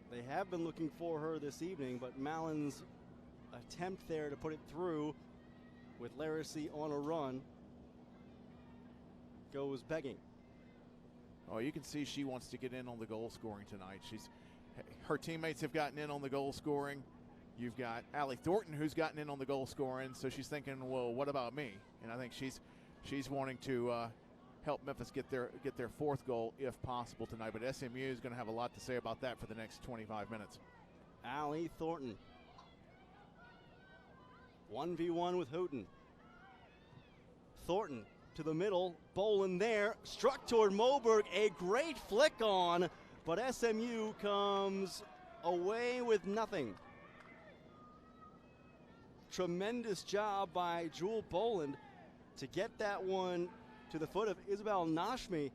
They have been looking for her this evening, but Mallon's attempt there to put it through with Laracy on a run goes begging. Oh, you can see she wants to get in on the goal scoring tonight. Her teammates have gotten in on the goal scoring. You've got Allie Thornton, who's gotten in on the goal scoring, so she's thinking, well, what about me? And I think she's wanting to help Memphis get their fourth goal if possible tonight. But SMU is going to have a lot to say about that for the next 25 minutes. Allie Thornton. 1v1 with Houghton. Thornton to the middle, Boland there, struck toward Moberg, a great flick on, but SMU comes away with nothing. Tremendous job by Jewel Boland to get that one to the foot of Isabel Nashmi.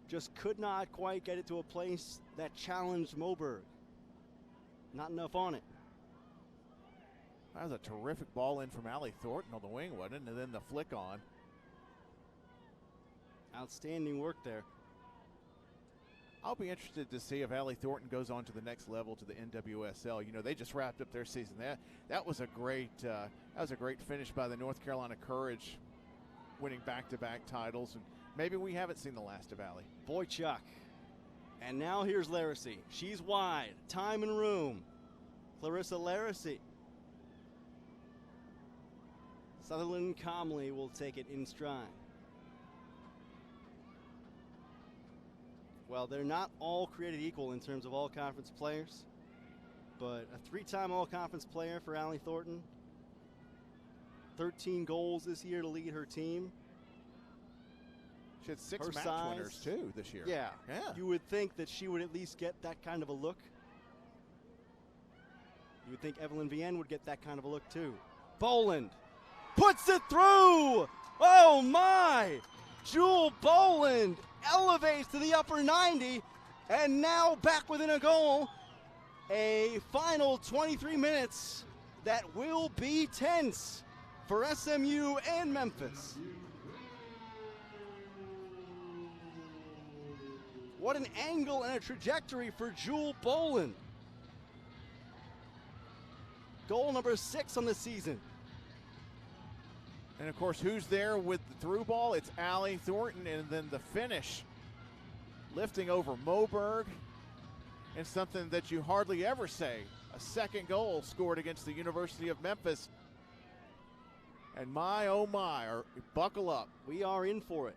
Just could not quite get it to a place that challenged Moberg. Not enough on it. That was a terrific ball in from Allie Thornton on the wing, wasn't it? And then the flick on. Outstanding work there. I'll be interested to see if Allie Thornton goes on to the next level, to the NWSL. You know, they just wrapped up their season. That was a great finish by the North Carolina Courage, winning back-to-back titles. And maybe we haven't seen the last of Allie. Boychuk. And now here's Laracy. She's wide. Time and room. Clarissa Laracy. Sutherland Comley will take it in stride. Well, they're not all created equal in terms of all-conference players, but a three-time all-conference player for Allie Thornton. 13 goals this year to lead her team. She had 6 her match size, winners, too, this year. Yeah. Yeah. You would think that she would at least get that kind of a look. You would think Evelyn Vienne would get that kind of a look, too. Boland puts it through! Oh, my! Jewel Boland elevates to the upper 90, and now back within a goal. A final 23 minutes that will be tense for SMU and Memphis. What an angle and a trajectory for Jewel Boland. Goal number 6 on the season. And, of course, who's there with the through ball? It's Allie Thornton, and then the finish, lifting over Moberg, and something that you hardly ever say, a second goal scored against the University of Memphis. And my, oh my, buckle up. We are in for it.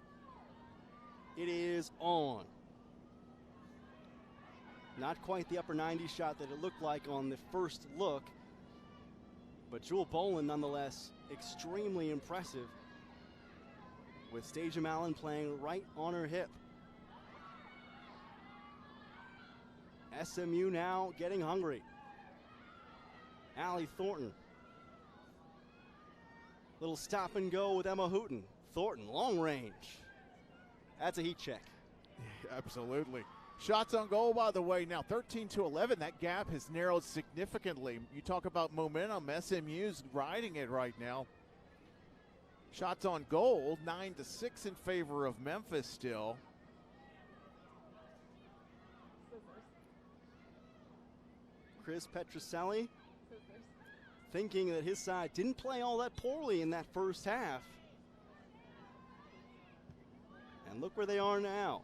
It is on. Not quite the upper 90 shot that it looked like on the first look, but Jewel Boland nonetheless extremely impressive, with Stasia Allen playing right on her hip. SMU now getting hungry. Allie Thornton. Little stop and go with Emma Houghton. Thornton, long range. That's a heat check. Yeah, absolutely. Shots on goal, by the way, now 13-11. That gap has narrowed significantly. You talk about momentum. SMU's riding it right now. Shots on goal, 9-6 in favor of Memphis still. Chris Petroselli thinking that his side didn't play all that poorly in that first half. And look where they are now.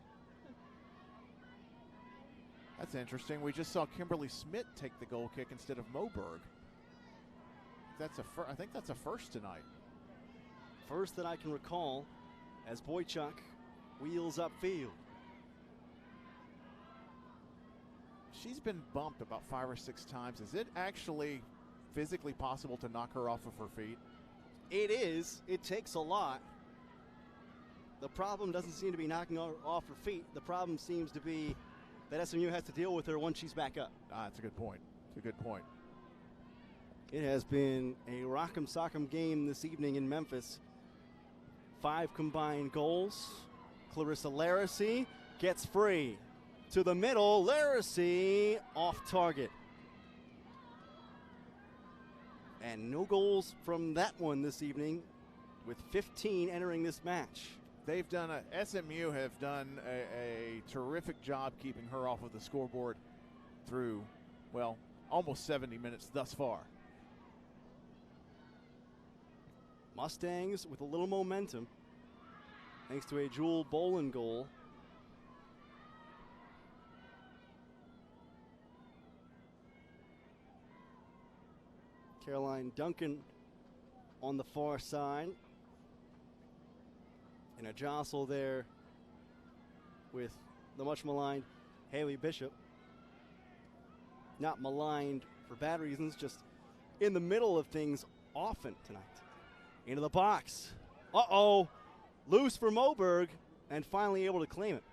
That's interesting. We just saw Kimberly Smith take the goal kick instead of Moberg. I think that's a first tonight. First that I can recall, as Boychuk wheels upfield. She's been bumped about 5 or 6 times. Is it actually physically possible to knock her off of her feet? It is. It takes a lot. The problem doesn't seem to be knocking her off her feet. The problem seems to be that SMU has to deal with her once she's back up. That's a good point. It's a good point. It has been a rock'em sock'em game this evening in Memphis. 5 combined goals. Clarissa Laracy gets free. To the middle, Laracy off target. And no goals from that one this evening, with 15 entering this match. They've done SMU have done a terrific job keeping her off of the scoreboard through, well, almost 70 minutes thus far. Mustangs with a little momentum, thanks to a Jewel Boland goal. Caroline Duncan on the far side. in a jostle there with the much maligned Haley Bishop. Not maligned for bad reasons, just in the middle of things often tonight. Into the box. Uh-oh. Loose for Moberg, and finally able to claim it.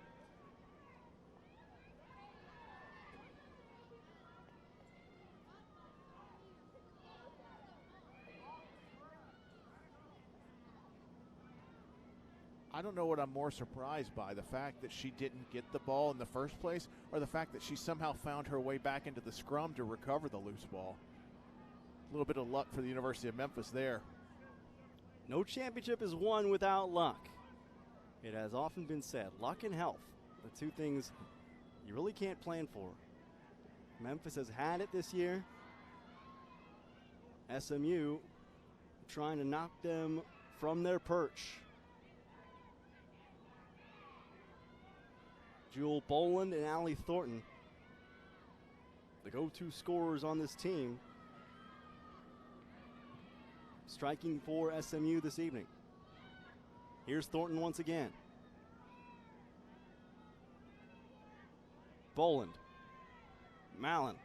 I don't know what I'm more surprised by, the fact that she didn't get the ball in the first place, or the fact that she somehow found her way back into the scrum to recover the loose ball. A little bit of luck for the University of Memphis there. No championship is won without luck. It has often been said, luck and health, the two things you really can't plan for. Memphis has had it this year. SMU trying to knock them from their perch. Jewel Boland and Allie Thornton, the go-to scorers on this team, striking for SMU this evening. Here's Thornton once again. Boland. Mallon.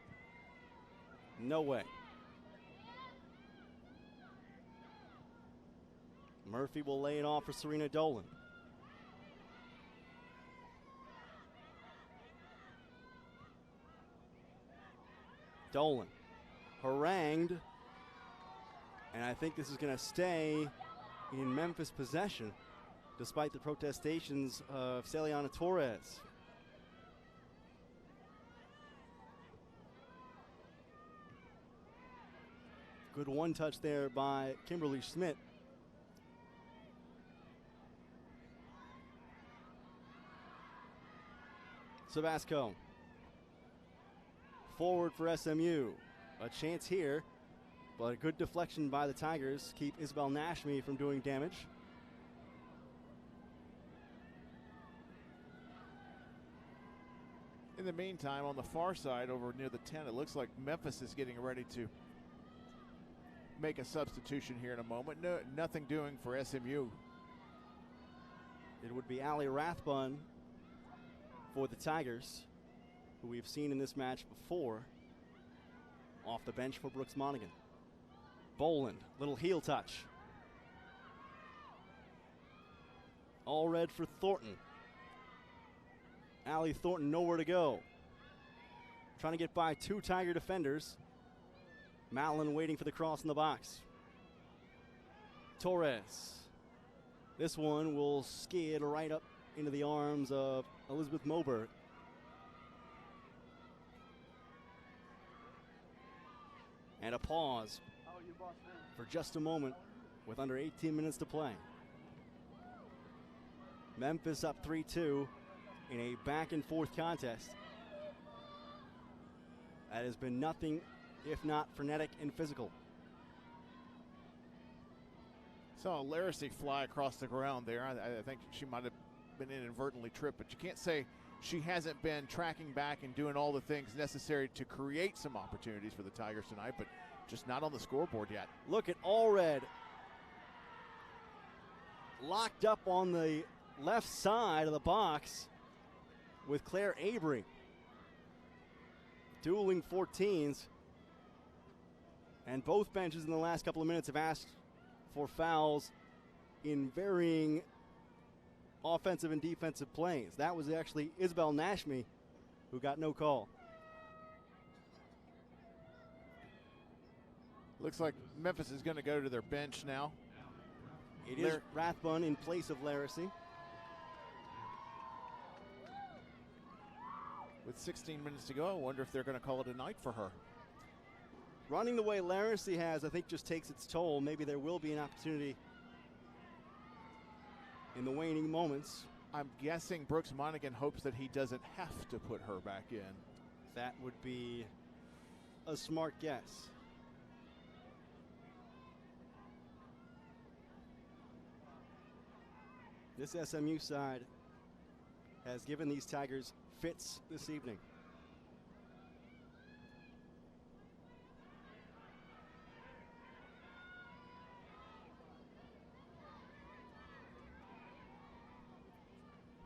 No way. Murphy will lay it off for Serena Dolan. Dolan harangued, and I think this is going to stay in Memphis possession despite the protestations of Celiana Torres. Good one touch there by Kimberly Schmidt. Sabasco. Forward for SMU. A chance here, but a good deflection by the Tigers. Keep Isabel Nashmi from doing damage. In the meantime, on the far side over near the 10, it looks like Memphis is getting ready to make a substitution here in a moment. No, nothing doing for SMU. It would be Allie Rathbun for the Tigers, who we've seen in this match before, off the bench for Brooks Monaghan. Boland, little heel touch. All red for Thornton. Allie Thornton nowhere to go. Trying to get by two Tiger defenders. Mallon waiting for the cross in the box. Torres. This one will skid right up into the arms of Elizabeth Moberg. And a pause for just a moment with under 18 minutes to play. Memphis up 3-2 in a back and forth contest that has been nothing if not frenetic and physical. Saw Laracy fly across the ground there. I think she might have been inadvertently tripped, but you can't say she hasn't been tracking back and doing all the things necessary to create some opportunities for the Tigers tonight, but just not on the scoreboard yet. Look at Allred locked up on the left side of the box with Claire Avery. Dueling 14s. And both benches in the last couple of minutes have asked for fouls in varying offensive and defensive plays. That was actually Isabel Nashmi who got no call. Looks like Memphis is going to go to their bench now. It is Rathbun in place of Laracy. With 16 minutes to go, I wonder if they're going to call it a night for her. Running the way Laracy has, I think, just takes its toll. Maybe there will be an opportunity in the waning moments. I'm guessing Brooks Monaghan hopes that he doesn't have to put her back in. That would be a smart guess. This SMU side has given these Tigers fits this evening.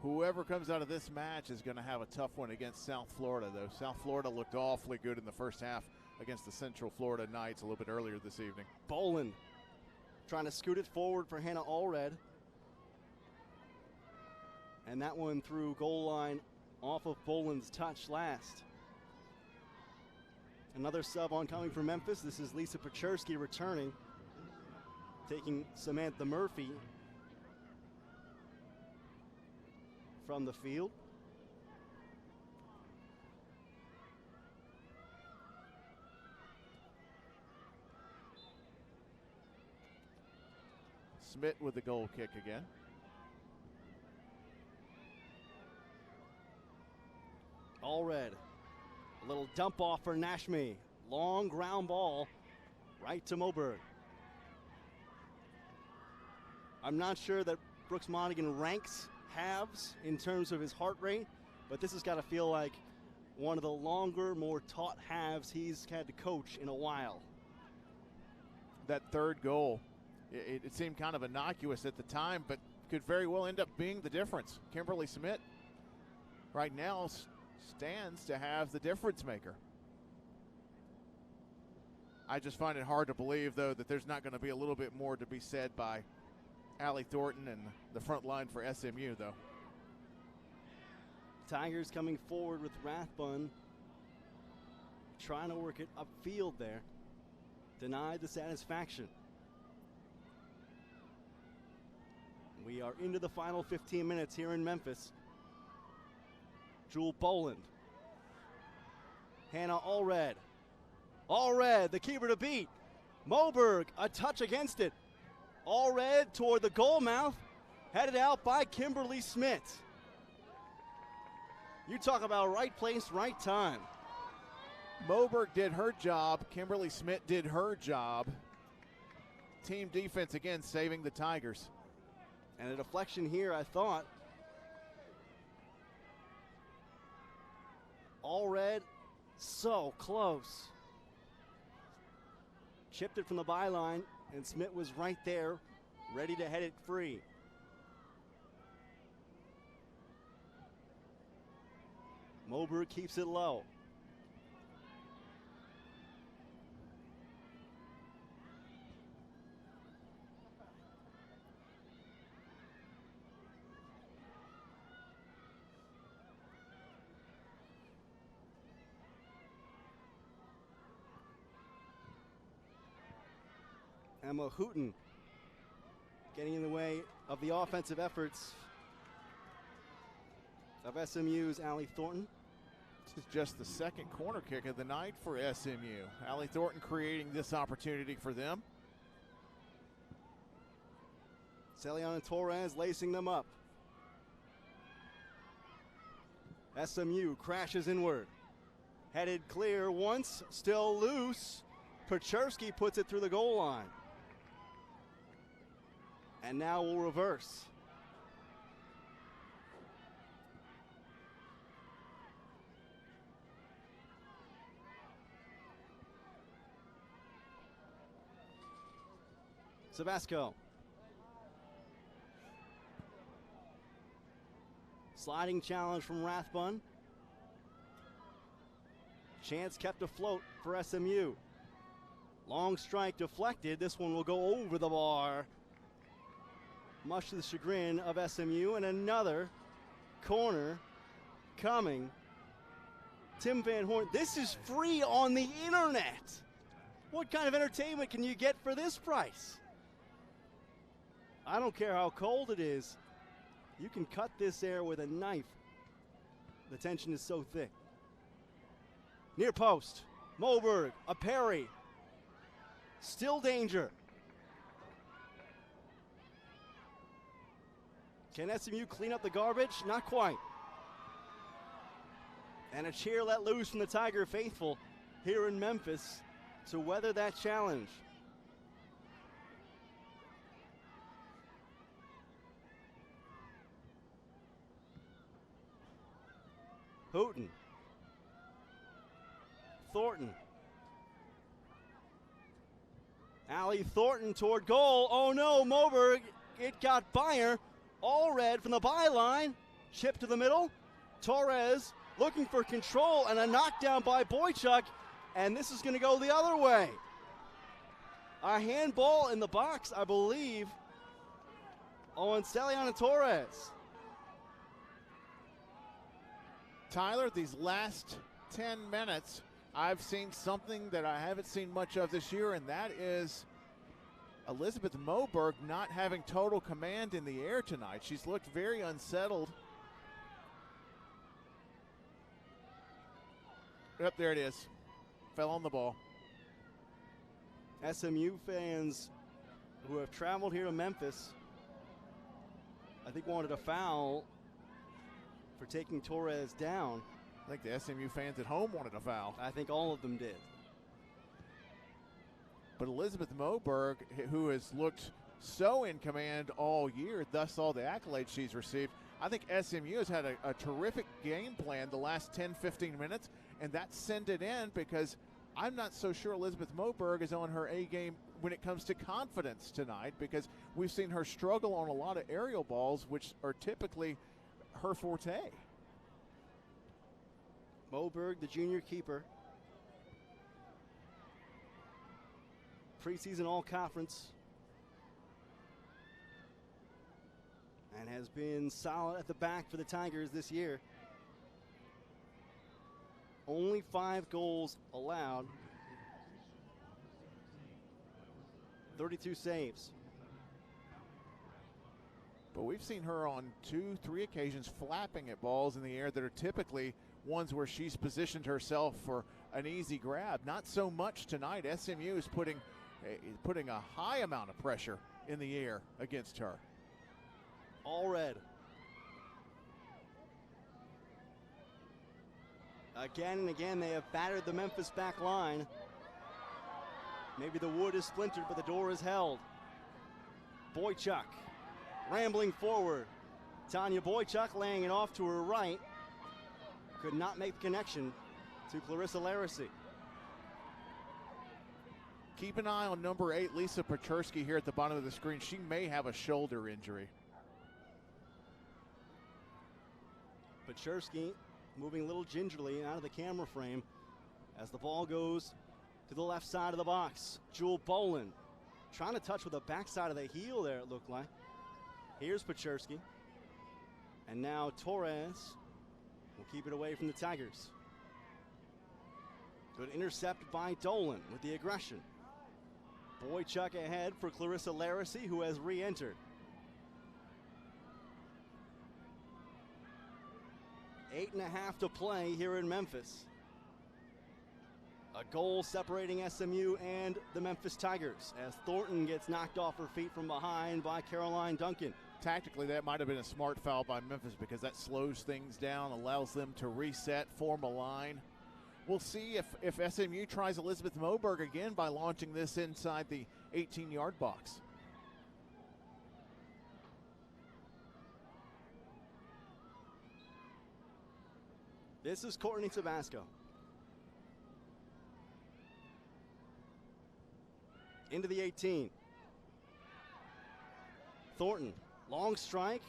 Whoever comes out of this match is going to have a tough one against South Florida, though. South Florida looked awfully good in the first half against the Central Florida Knights a little bit earlier this evening. Boland trying to scoot it forward for Hannah Allred. And that one through goal line off of Boland's touch last. Another sub oncoming for Memphis. This is Lisa Pachersky returning, taking Samantha Murphy from the field. Smith with the goal kick again. Allred, a little dump off for Nashmi. Long ground ball right to Moberg. I'm not sure that Brooks Monaghan ranks halves in terms of his heart rate, but this has got to feel like one of the longer, more taught halves he's had to coach in a while. That third goal, it seemed kind of innocuous at the time, but could very well end up being the difference. Kimberly Smith right now stands to have the difference maker. I just find it hard to believe, though, that there's not going to be a little bit more to be said by Allie Thornton and the front line for SMU, though. Tigers coming forward with Rathbun, trying to work it upfield there. Denied the satisfaction. We are into the final 15 minutes here in Memphis. Jewel Boland. Hannah Allred. Allred, the keeper to beat. Moberg, a touch against it. Allred toward the goal mouth, headed out by Kimberly Smith. You talk about right place, right time. Moberg did her job. Kimberly Smith did her job. Team defense again saving the Tigers. And a deflection here, I thought. Allred, so close. Chipped it from the byline, and Smith was right there, ready to head it free. Moberg keeps it low. Emma Hooten getting in the way of the offensive efforts of SMU's Allie Thornton. This is just the second corner kick of the night for SMU. Allie Thornton creating this opportunity for them. Celiana Torres lacing them up. SMU crashes inward. Headed clear once, still loose. Pachersky puts it through the goal line. And now we'll reverse. Sabasco. Sliding challenge from Rathbun. Chance kept afloat for SMU. Long strike deflected. This one will go over the bar, much to the chagrin of SMU. And another corner coming. Tim Van Horn. This is free on the internet. What kind of entertainment can you get for this price? I don't care how cold it is. You can cut this air with a knife. The tension is so thick. Near post. Moberg, a parry. Still danger. Can SMU clean up the garbage? Not quite. And a cheer let loose from the Tiger faithful here in Memphis to weather that challenge. Houghton. Thornton. Allie Thornton toward goal. Oh no, Moberg. It got by her. Allred from the byline. Chip to the middle. Torres looking for control and a knockdown by Boychuk, and this is going to go the other way. A handball in the box, I believe, on Celiana Torres. Tyler, these last 10 minutes, I've seen something that I haven't seen much of this year, and that is Elizabeth Moberg not having total command in the air tonight. She's looked very unsettled. Yep, there it is. Fell on the ball. SMU fans who have traveled here to Memphis, I think, wanted a foul for taking Torres down. I think the SMU fans at home wanted a foul. I think all of them did. But Elizabeth Moberg, who has looked so in command all year, thus all the accolades she's received, I think SMU has had a terrific game plan the last 10, 15 minutes, and that sent it in because I'm not so sure Elizabeth Moberg is on her A game when it comes to confidence tonight, because we've seen her struggle on a lot of aerial balls, which are typically her forte. Moberg, the junior keeper. Preseason all-conference. And has been solid at the back for the Tigers this year. Only 5 goals allowed. 32 saves. But we've seen her on 2, 3 occasions flapping at balls in the air that are typically ones where she's positioned herself for an easy grab. Not so much tonight. SMU is putting a high amount of pressure in the air against her. All red. Again and again, they have battered the Memphis back line. Maybe the wood is splintered, but the door is held. Boychuk rambling forward. Tanya Boychuk laying it off to her right. Could not make the connection to Clarissa Laracy. Keep an eye on number 8, Lisa Pechersky, here at the bottom of the screen. She may have a shoulder injury. Pechersky moving a little gingerly out of the camera frame as the ball goes to the left side of the box. Jewel Boland trying to touch with the backside of the heel there, it looked like. Here's Pechersky. And now Torres will keep it away from the Tigers. Good intercept by Dolan with the aggression. Boychuk ahead for Clarissa Laracy, who has re-entered. 8.5 to play here in Memphis. A goal separating SMU and the Memphis Tigers as Thornton gets knocked off her feet from behind by Caroline Duncan. Tactically, that might have been a smart foul by Memphis because that slows things down, allows them to reset, form a line. We'll see if SMU tries Elizabeth Moberg again by launching this inside the 18-yard box. This is Courtney Tabasco. Into the 18. Thornton, long strike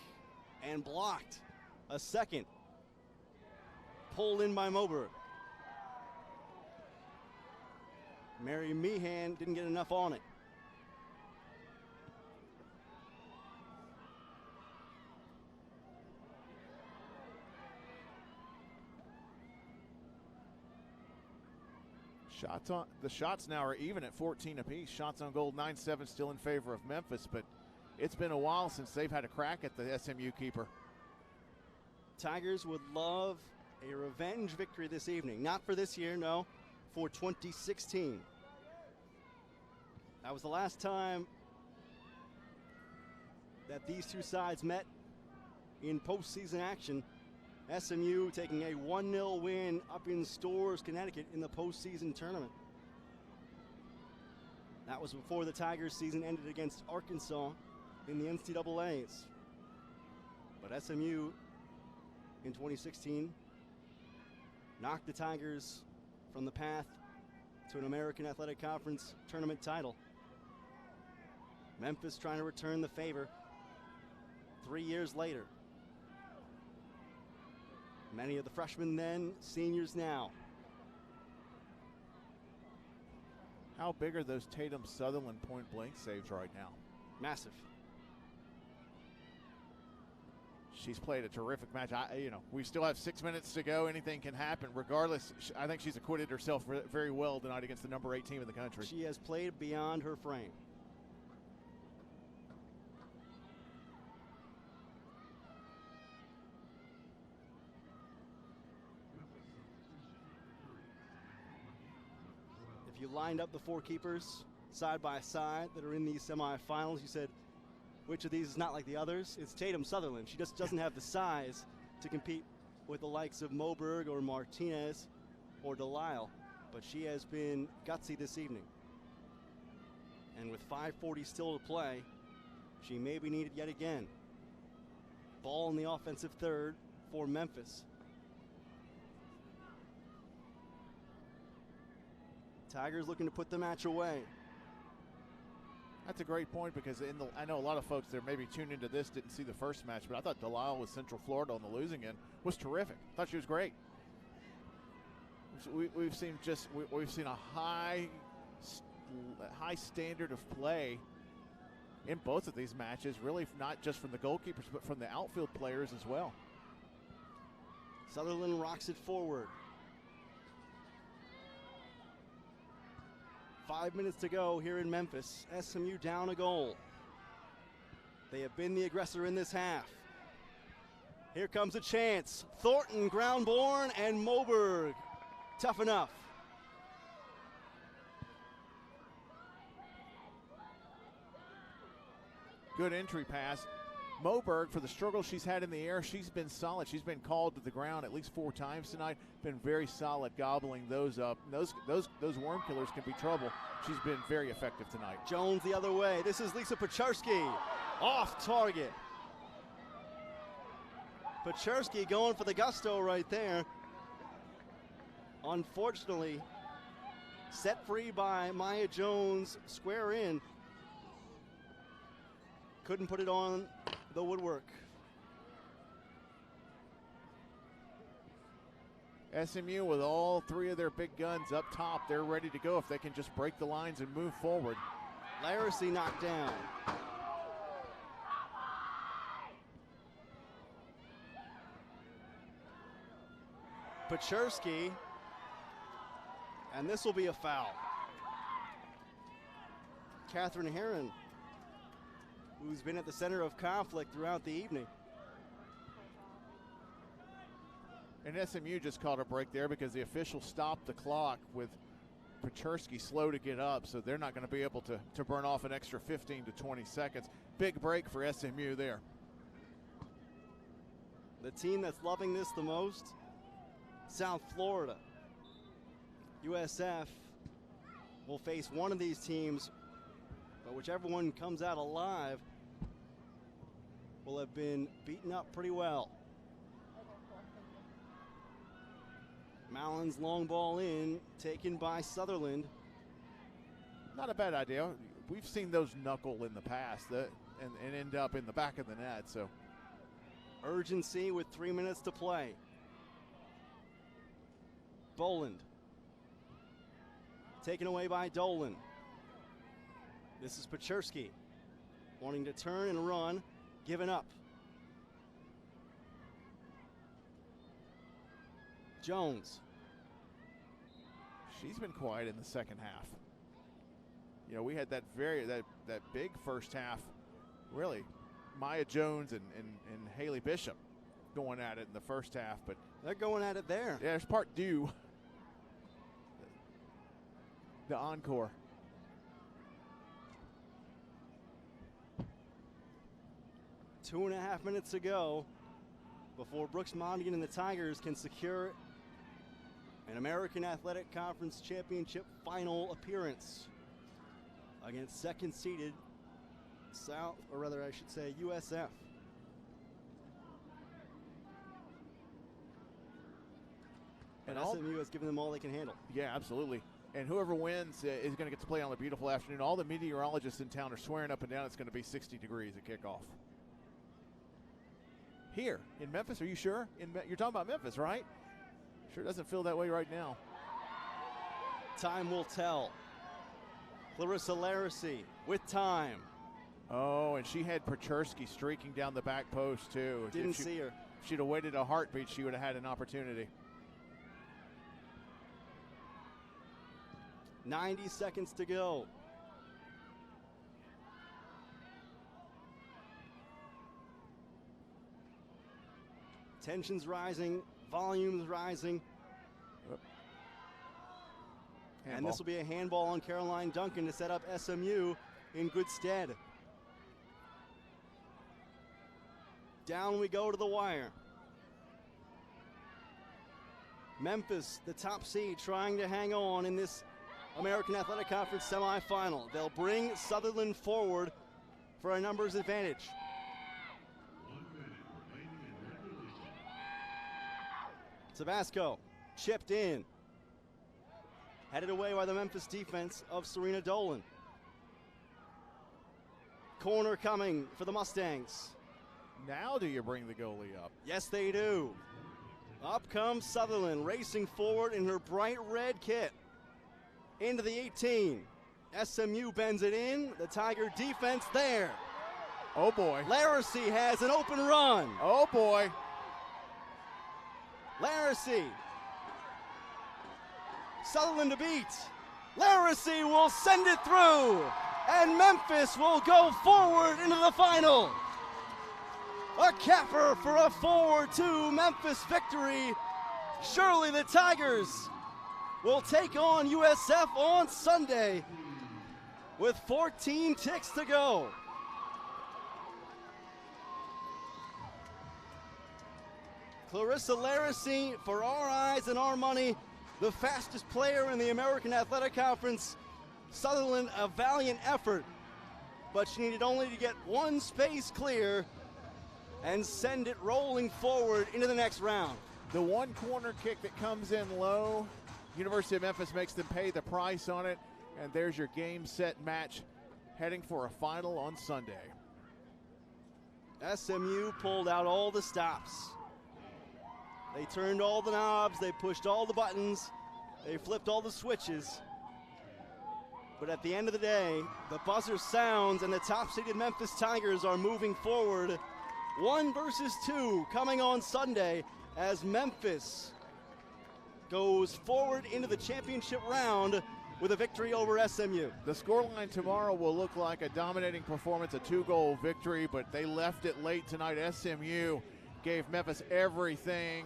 and blocked. A second. Pulled in by Moberg. Mary Meehan didn't get enough on it. The shots now are even at 14 apiece. Shots on goal 9-7 still in favor of Memphis, but it's been a while since they've had a crack at the SMU keeper. Tigers would love a revenge victory this evening. Not for this year, no, for 2016. That was the last time that these two sides met in postseason action. SMU taking a 1-0 win up in Storrs, Connecticut in the postseason tournament. That was before the Tigers season ended against Arkansas in the NCAAs. But SMU in 2016 knocked the Tigers from the path to an American Athletic Conference tournament title. Memphis trying to return the favor 3 years later. Many of the freshmen then, seniors now. How big are those Tatum Sutherland point blank saves right now? Massive. She's played a terrific match. We still have 6 minutes to go. Anything can happen. Regardless, I think she's acquitted herself very well tonight against the number 8 team in the country. She has played beyond her frame. If you lined up the 4 keepers side by side that are in these semifinals, you said, which of these is not like the others? It's Tatum Sutherland. She just doesn't have the size to compete with the likes of Moberg or Martinez or Delisle, but she has been gutsy this evening. And with 5:40 still to play, she may be needed yet again. Ball in the offensive third for Memphis. Tigers looking to put the match away. That's a great point because I know a lot of folks that maybe tuned into this didn't see the first match, but I thought Delisle with Central Florida on the losing end was terrific. I thought she was great. We've seen a high standard of play in both of these matches, really not just from the goalkeepers but from the outfield players as well. Sutherland rocks it forward. 5 minutes to go here in Memphis. SMU down a goal. They have been the aggressor in this half. Here comes a chance. Thornton, ground-born, and Moberg. Tough enough. Good entry pass. Moberg, for the struggle she's had in the air, she's been solid. She's been called to the ground at least 4 times tonight. Been very solid gobbling those up. Those worm killers can be trouble. She's been very effective tonight. Jones the other way. This is Lisa Pacharski. Off target. Pacharski going for the gusto right there. Unfortunately, set free by Maya Jones, square in. Couldn't put it on the woodwork. SMU with all 3 of their big guns up top. They're ready to go if they can just break the lines and move forward. Laracy knocked down. Pacharski, and this will be a foul. Catherine Heron, who's been at the center of conflict throughout the evening. And SMU just caught a break there because the official stopped the clock with Pacharski slow to get up, so they're not going to be able to burn off an extra 15 to 20 seconds. Big break for SMU there. The team that's loving this the most, South Florida. USF will face one of these teams, but whichever one comes out alive will have been beaten up pretty well. Mallon's long ball in, taken by Sutherland. Not a bad idea. We've seen those knuckle in the past and end up in the back of the net. So urgency with 3 minutes to play. Boland. Taken away by Dolan. This is Pacharski. Wanting to turn and run, giving up. Jones. She's been quiet in the second half. You know, we had that big first half, really. Maya Jones and Haley Bishop going at it in the first half, but they're going at it there. Yeah, there's part due. The encore. Two and a half minutes to go before Brooks Monaghan and the Tigers can secure an American Athletic Conference Championship final appearance against second-seeded USF. And SMU has given them all they can handle. Yeah, absolutely. And whoever wins is going to get to play on a beautiful afternoon. All the meteorologists in town are swearing up and down it's going to be 60 degrees at kickoff. Here in Memphis? Are you sure? You're talking about Memphis, right? Sure doesn't feel that way right now. Time will tell. Clarissa Laracy with time. Oh, and she had Pachersky streaking down the back post, too. Didn't see her. If she'd have waited a heartbeat, she would have had an opportunity. 90 seconds to go. Tensions rising, volumes rising. And this will be a handball on Caroline Duncan to set up SMU in good stead. Down we go to the wire. Memphis, the top seed, trying to hang on in this American Athletic Conference semifinal. They'll bring Sutherland forward for a numbers advantage. Tabasco chipped in. Headed away by the Memphis defense of Serena Dolan. Corner coming for the Mustangs. Now do you bring the goalie up? Yes, they do. Up comes Sutherland, racing forward in her bright red kit. Into the 18. SMU bends it in. The Tiger defense there. Oh, boy. Laracy has an open run. Oh, boy. Laracy. Sutherland to beat. Laracy will send it through. And Memphis will go forward into the final. A capper for a 4-2 Memphis victory. Surely the Tigers will take on USF on Sunday with 14 ticks to go. Clarissa Laracy, for our eyes and our money, the fastest player in the American Athletic Conference. Sutherland, a valiant effort, but she needed only to get one space clear and send it rolling forward into the next round. The one corner kick that comes in low, University of Memphis makes them pay the price on it, and there's your game, set, match, heading for a final on Sunday. SMU pulled out all the stops. They turned all the knobs, they pushed all the buttons, they flipped all the switches. But at the end of the day, the buzzer sounds and the top-seeded Memphis Tigers are moving forward. 1 versus 2 coming on Sunday as Memphis goes forward into the championship round with a victory over SMU. The scoreline tomorrow will look like a dominating performance, a 2-goal victory, but they left it late tonight. SMU gave Memphis everything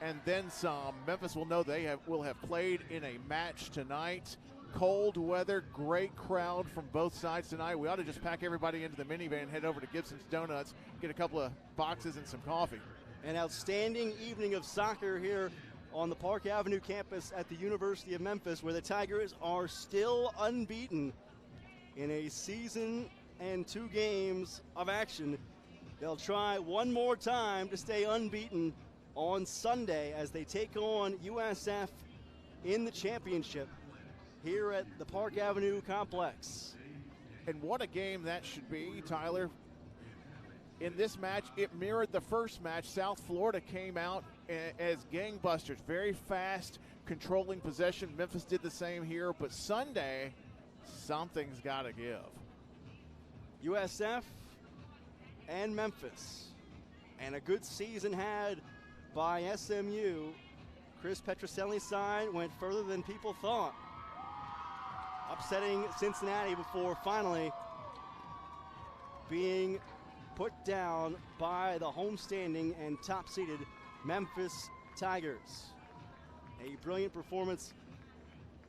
and then some. Memphis will know they will have played in a match tonight. Cold weather, great crowd from both sides tonight. We ought to just pack everybody into the minivan, head over to Gibson's Donuts, get a couple of boxes and some coffee. An outstanding evening of soccer here on the Park Avenue campus at the University of Memphis, where the Tigers are still unbeaten in a season and 2 games of action. They'll try one more time to stay unbeaten on Sunday as they take on USF in the championship here at the Park Avenue complex. And what a game that should be, Tyler. In this match, it mirrored the first match. South Florida came out as gangbusters, very fast, controlling possession. Memphis did the same here, but Sunday, something's got to give. USF and Memphis, and a good season had by SMU. Chris Petroselli's side went further than people thought, upsetting Cincinnati before finally being put down by the homestanding and top-seeded Memphis Tigers. A brilliant performance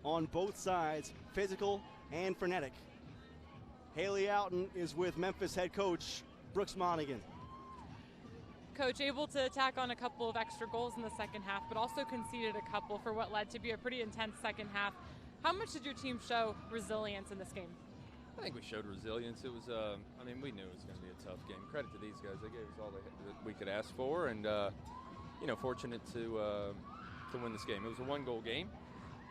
on both sides, physical and frenetic. Haley Outen is with Memphis head coach Brooks Monaghan. Coach, able to attack on a couple of extra goals in the second half, but also conceded a couple for what led to be a pretty intense second half. How much did your team show resilience in this game? I think we showed resilience. It was, I mean, we knew it was going to be a tough game. Credit to these guys; they gave us all that we could ask for, and you know, fortunate to win this game. It was a 1-goal game.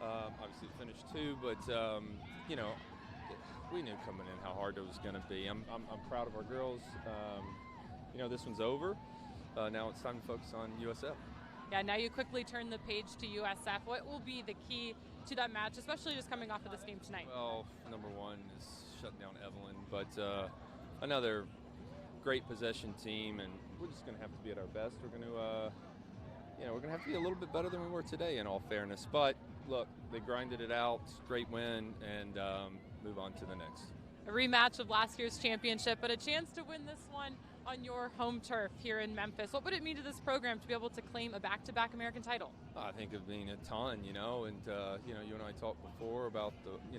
Obviously, it finished 2, but you know, we knew coming in how hard it was going to be. I'm proud of our girls. You know, this one's over. now it's time to focus on USF. Yeah, now you quickly turn the page to USF. What will be the key to that match, especially just coming off of this game tonight? Well, number one is shutting down Evelyn, but another great possession team, and we're just going to have to be at our best. We're going to, we're going to have to be a little bit better than we were today, in all fairness. But look, they grinded it out, great win, and move on to the next. A rematch of last year's championship, but a chance to win this one on your home turf here in Memphis. What would it mean to this program to be able to claim a back-to-back American title? I think it would mean a ton, and you and I talked before about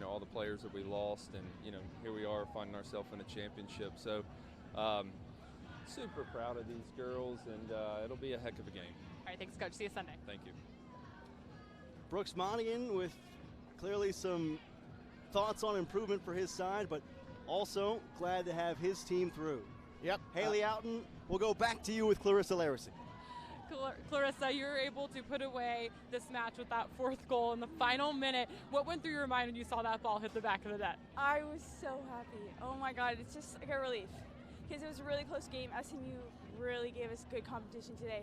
all the players that we lost, and here we are finding ourselves in a championship. So super proud of these girls, and it'll be a heck of a game. All right, thanks, Coach. See you Sunday. Thank you. Brooks Monaghan with clearly some thoughts on improvement for his side, but also glad to have his team through. Yep. Haley Outen, we'll go back to you with Clarissa Laracy. Clarissa, you were able to put away this match with that fourth goal in the final minute. What went through your mind when you saw that ball hit the back of the net? I was so happy. Oh my God, it's just like a relief because it was a really close game. SMU really gave us good competition today,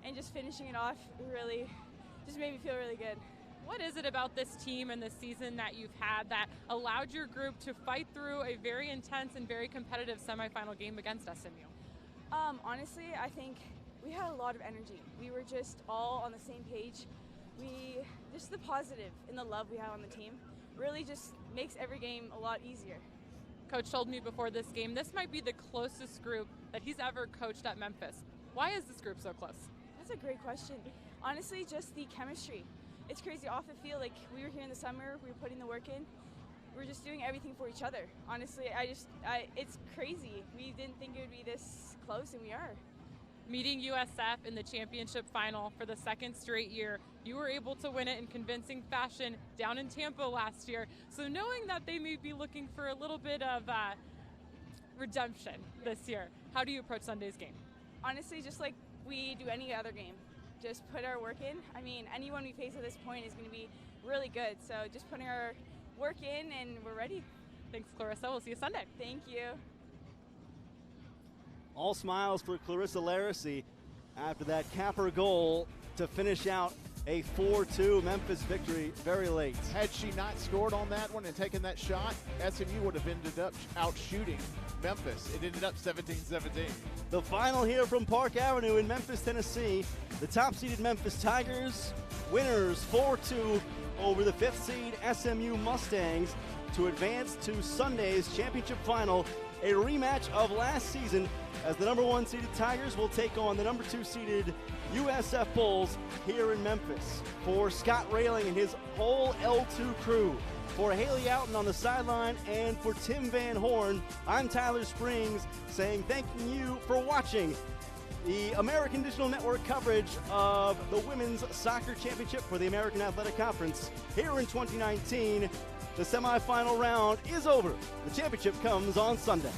and just finishing it off really just made me feel really good. What is it about this team and this season that you've had that allowed your group to fight through a very intense and very competitive semifinal game against SMU? Honestly, I think we had a lot of energy. We were just all on the same page. Just the positive and the love we had on the team really just makes every game a lot easier. Coach told me before this game, this might be the closest group that he's ever coached at Memphis. Why is this group so close? That's a great question. Honestly, just the chemistry. It's crazy off the field. Like, we were here in the summer, we were putting the work in. We're just doing everything for each other. Honestly, it's crazy. We didn't think it would be this close, and we are. Meeting USF in the championship final for the second straight year, you were able to win it in convincing fashion down in Tampa last year. So knowing that they may be looking for a little bit of redemption this year, how do you approach Sunday's game? Honestly, just like we do any other game. Just put our work in. I mean, anyone we face at this point is going to be really good. So just putting our work in, and we're ready. Thanks, Clarissa. We'll see you Sunday. Thank you. All smiles for Clarissa Laracy after that capper goal to finish out a 4-2 Memphis victory very late. Had she not scored on that one and taken that shot, SMU would have ended up out shooting Memphis. It ended up 17-17. The final here from Park Avenue in Memphis, Tennessee. The top-seeded Memphis Tigers, winners 4-2 over the 5th seed SMU Mustangs to advance to Sunday's championship final, a rematch of last season as the number 1 seeded Tigers will take on the number 2 seeded USF Bulls here in Memphis. For Scott Railing and his whole L2 crew, for Haley Outen on the sideline, and for Tim Van Horn, I'm Tyler Springs saying thank you for watching the American Digital Network coverage of the Women's Soccer Championship for the American Athletic Conference here in 2019. The semifinal round is over. The championship comes on Sunday.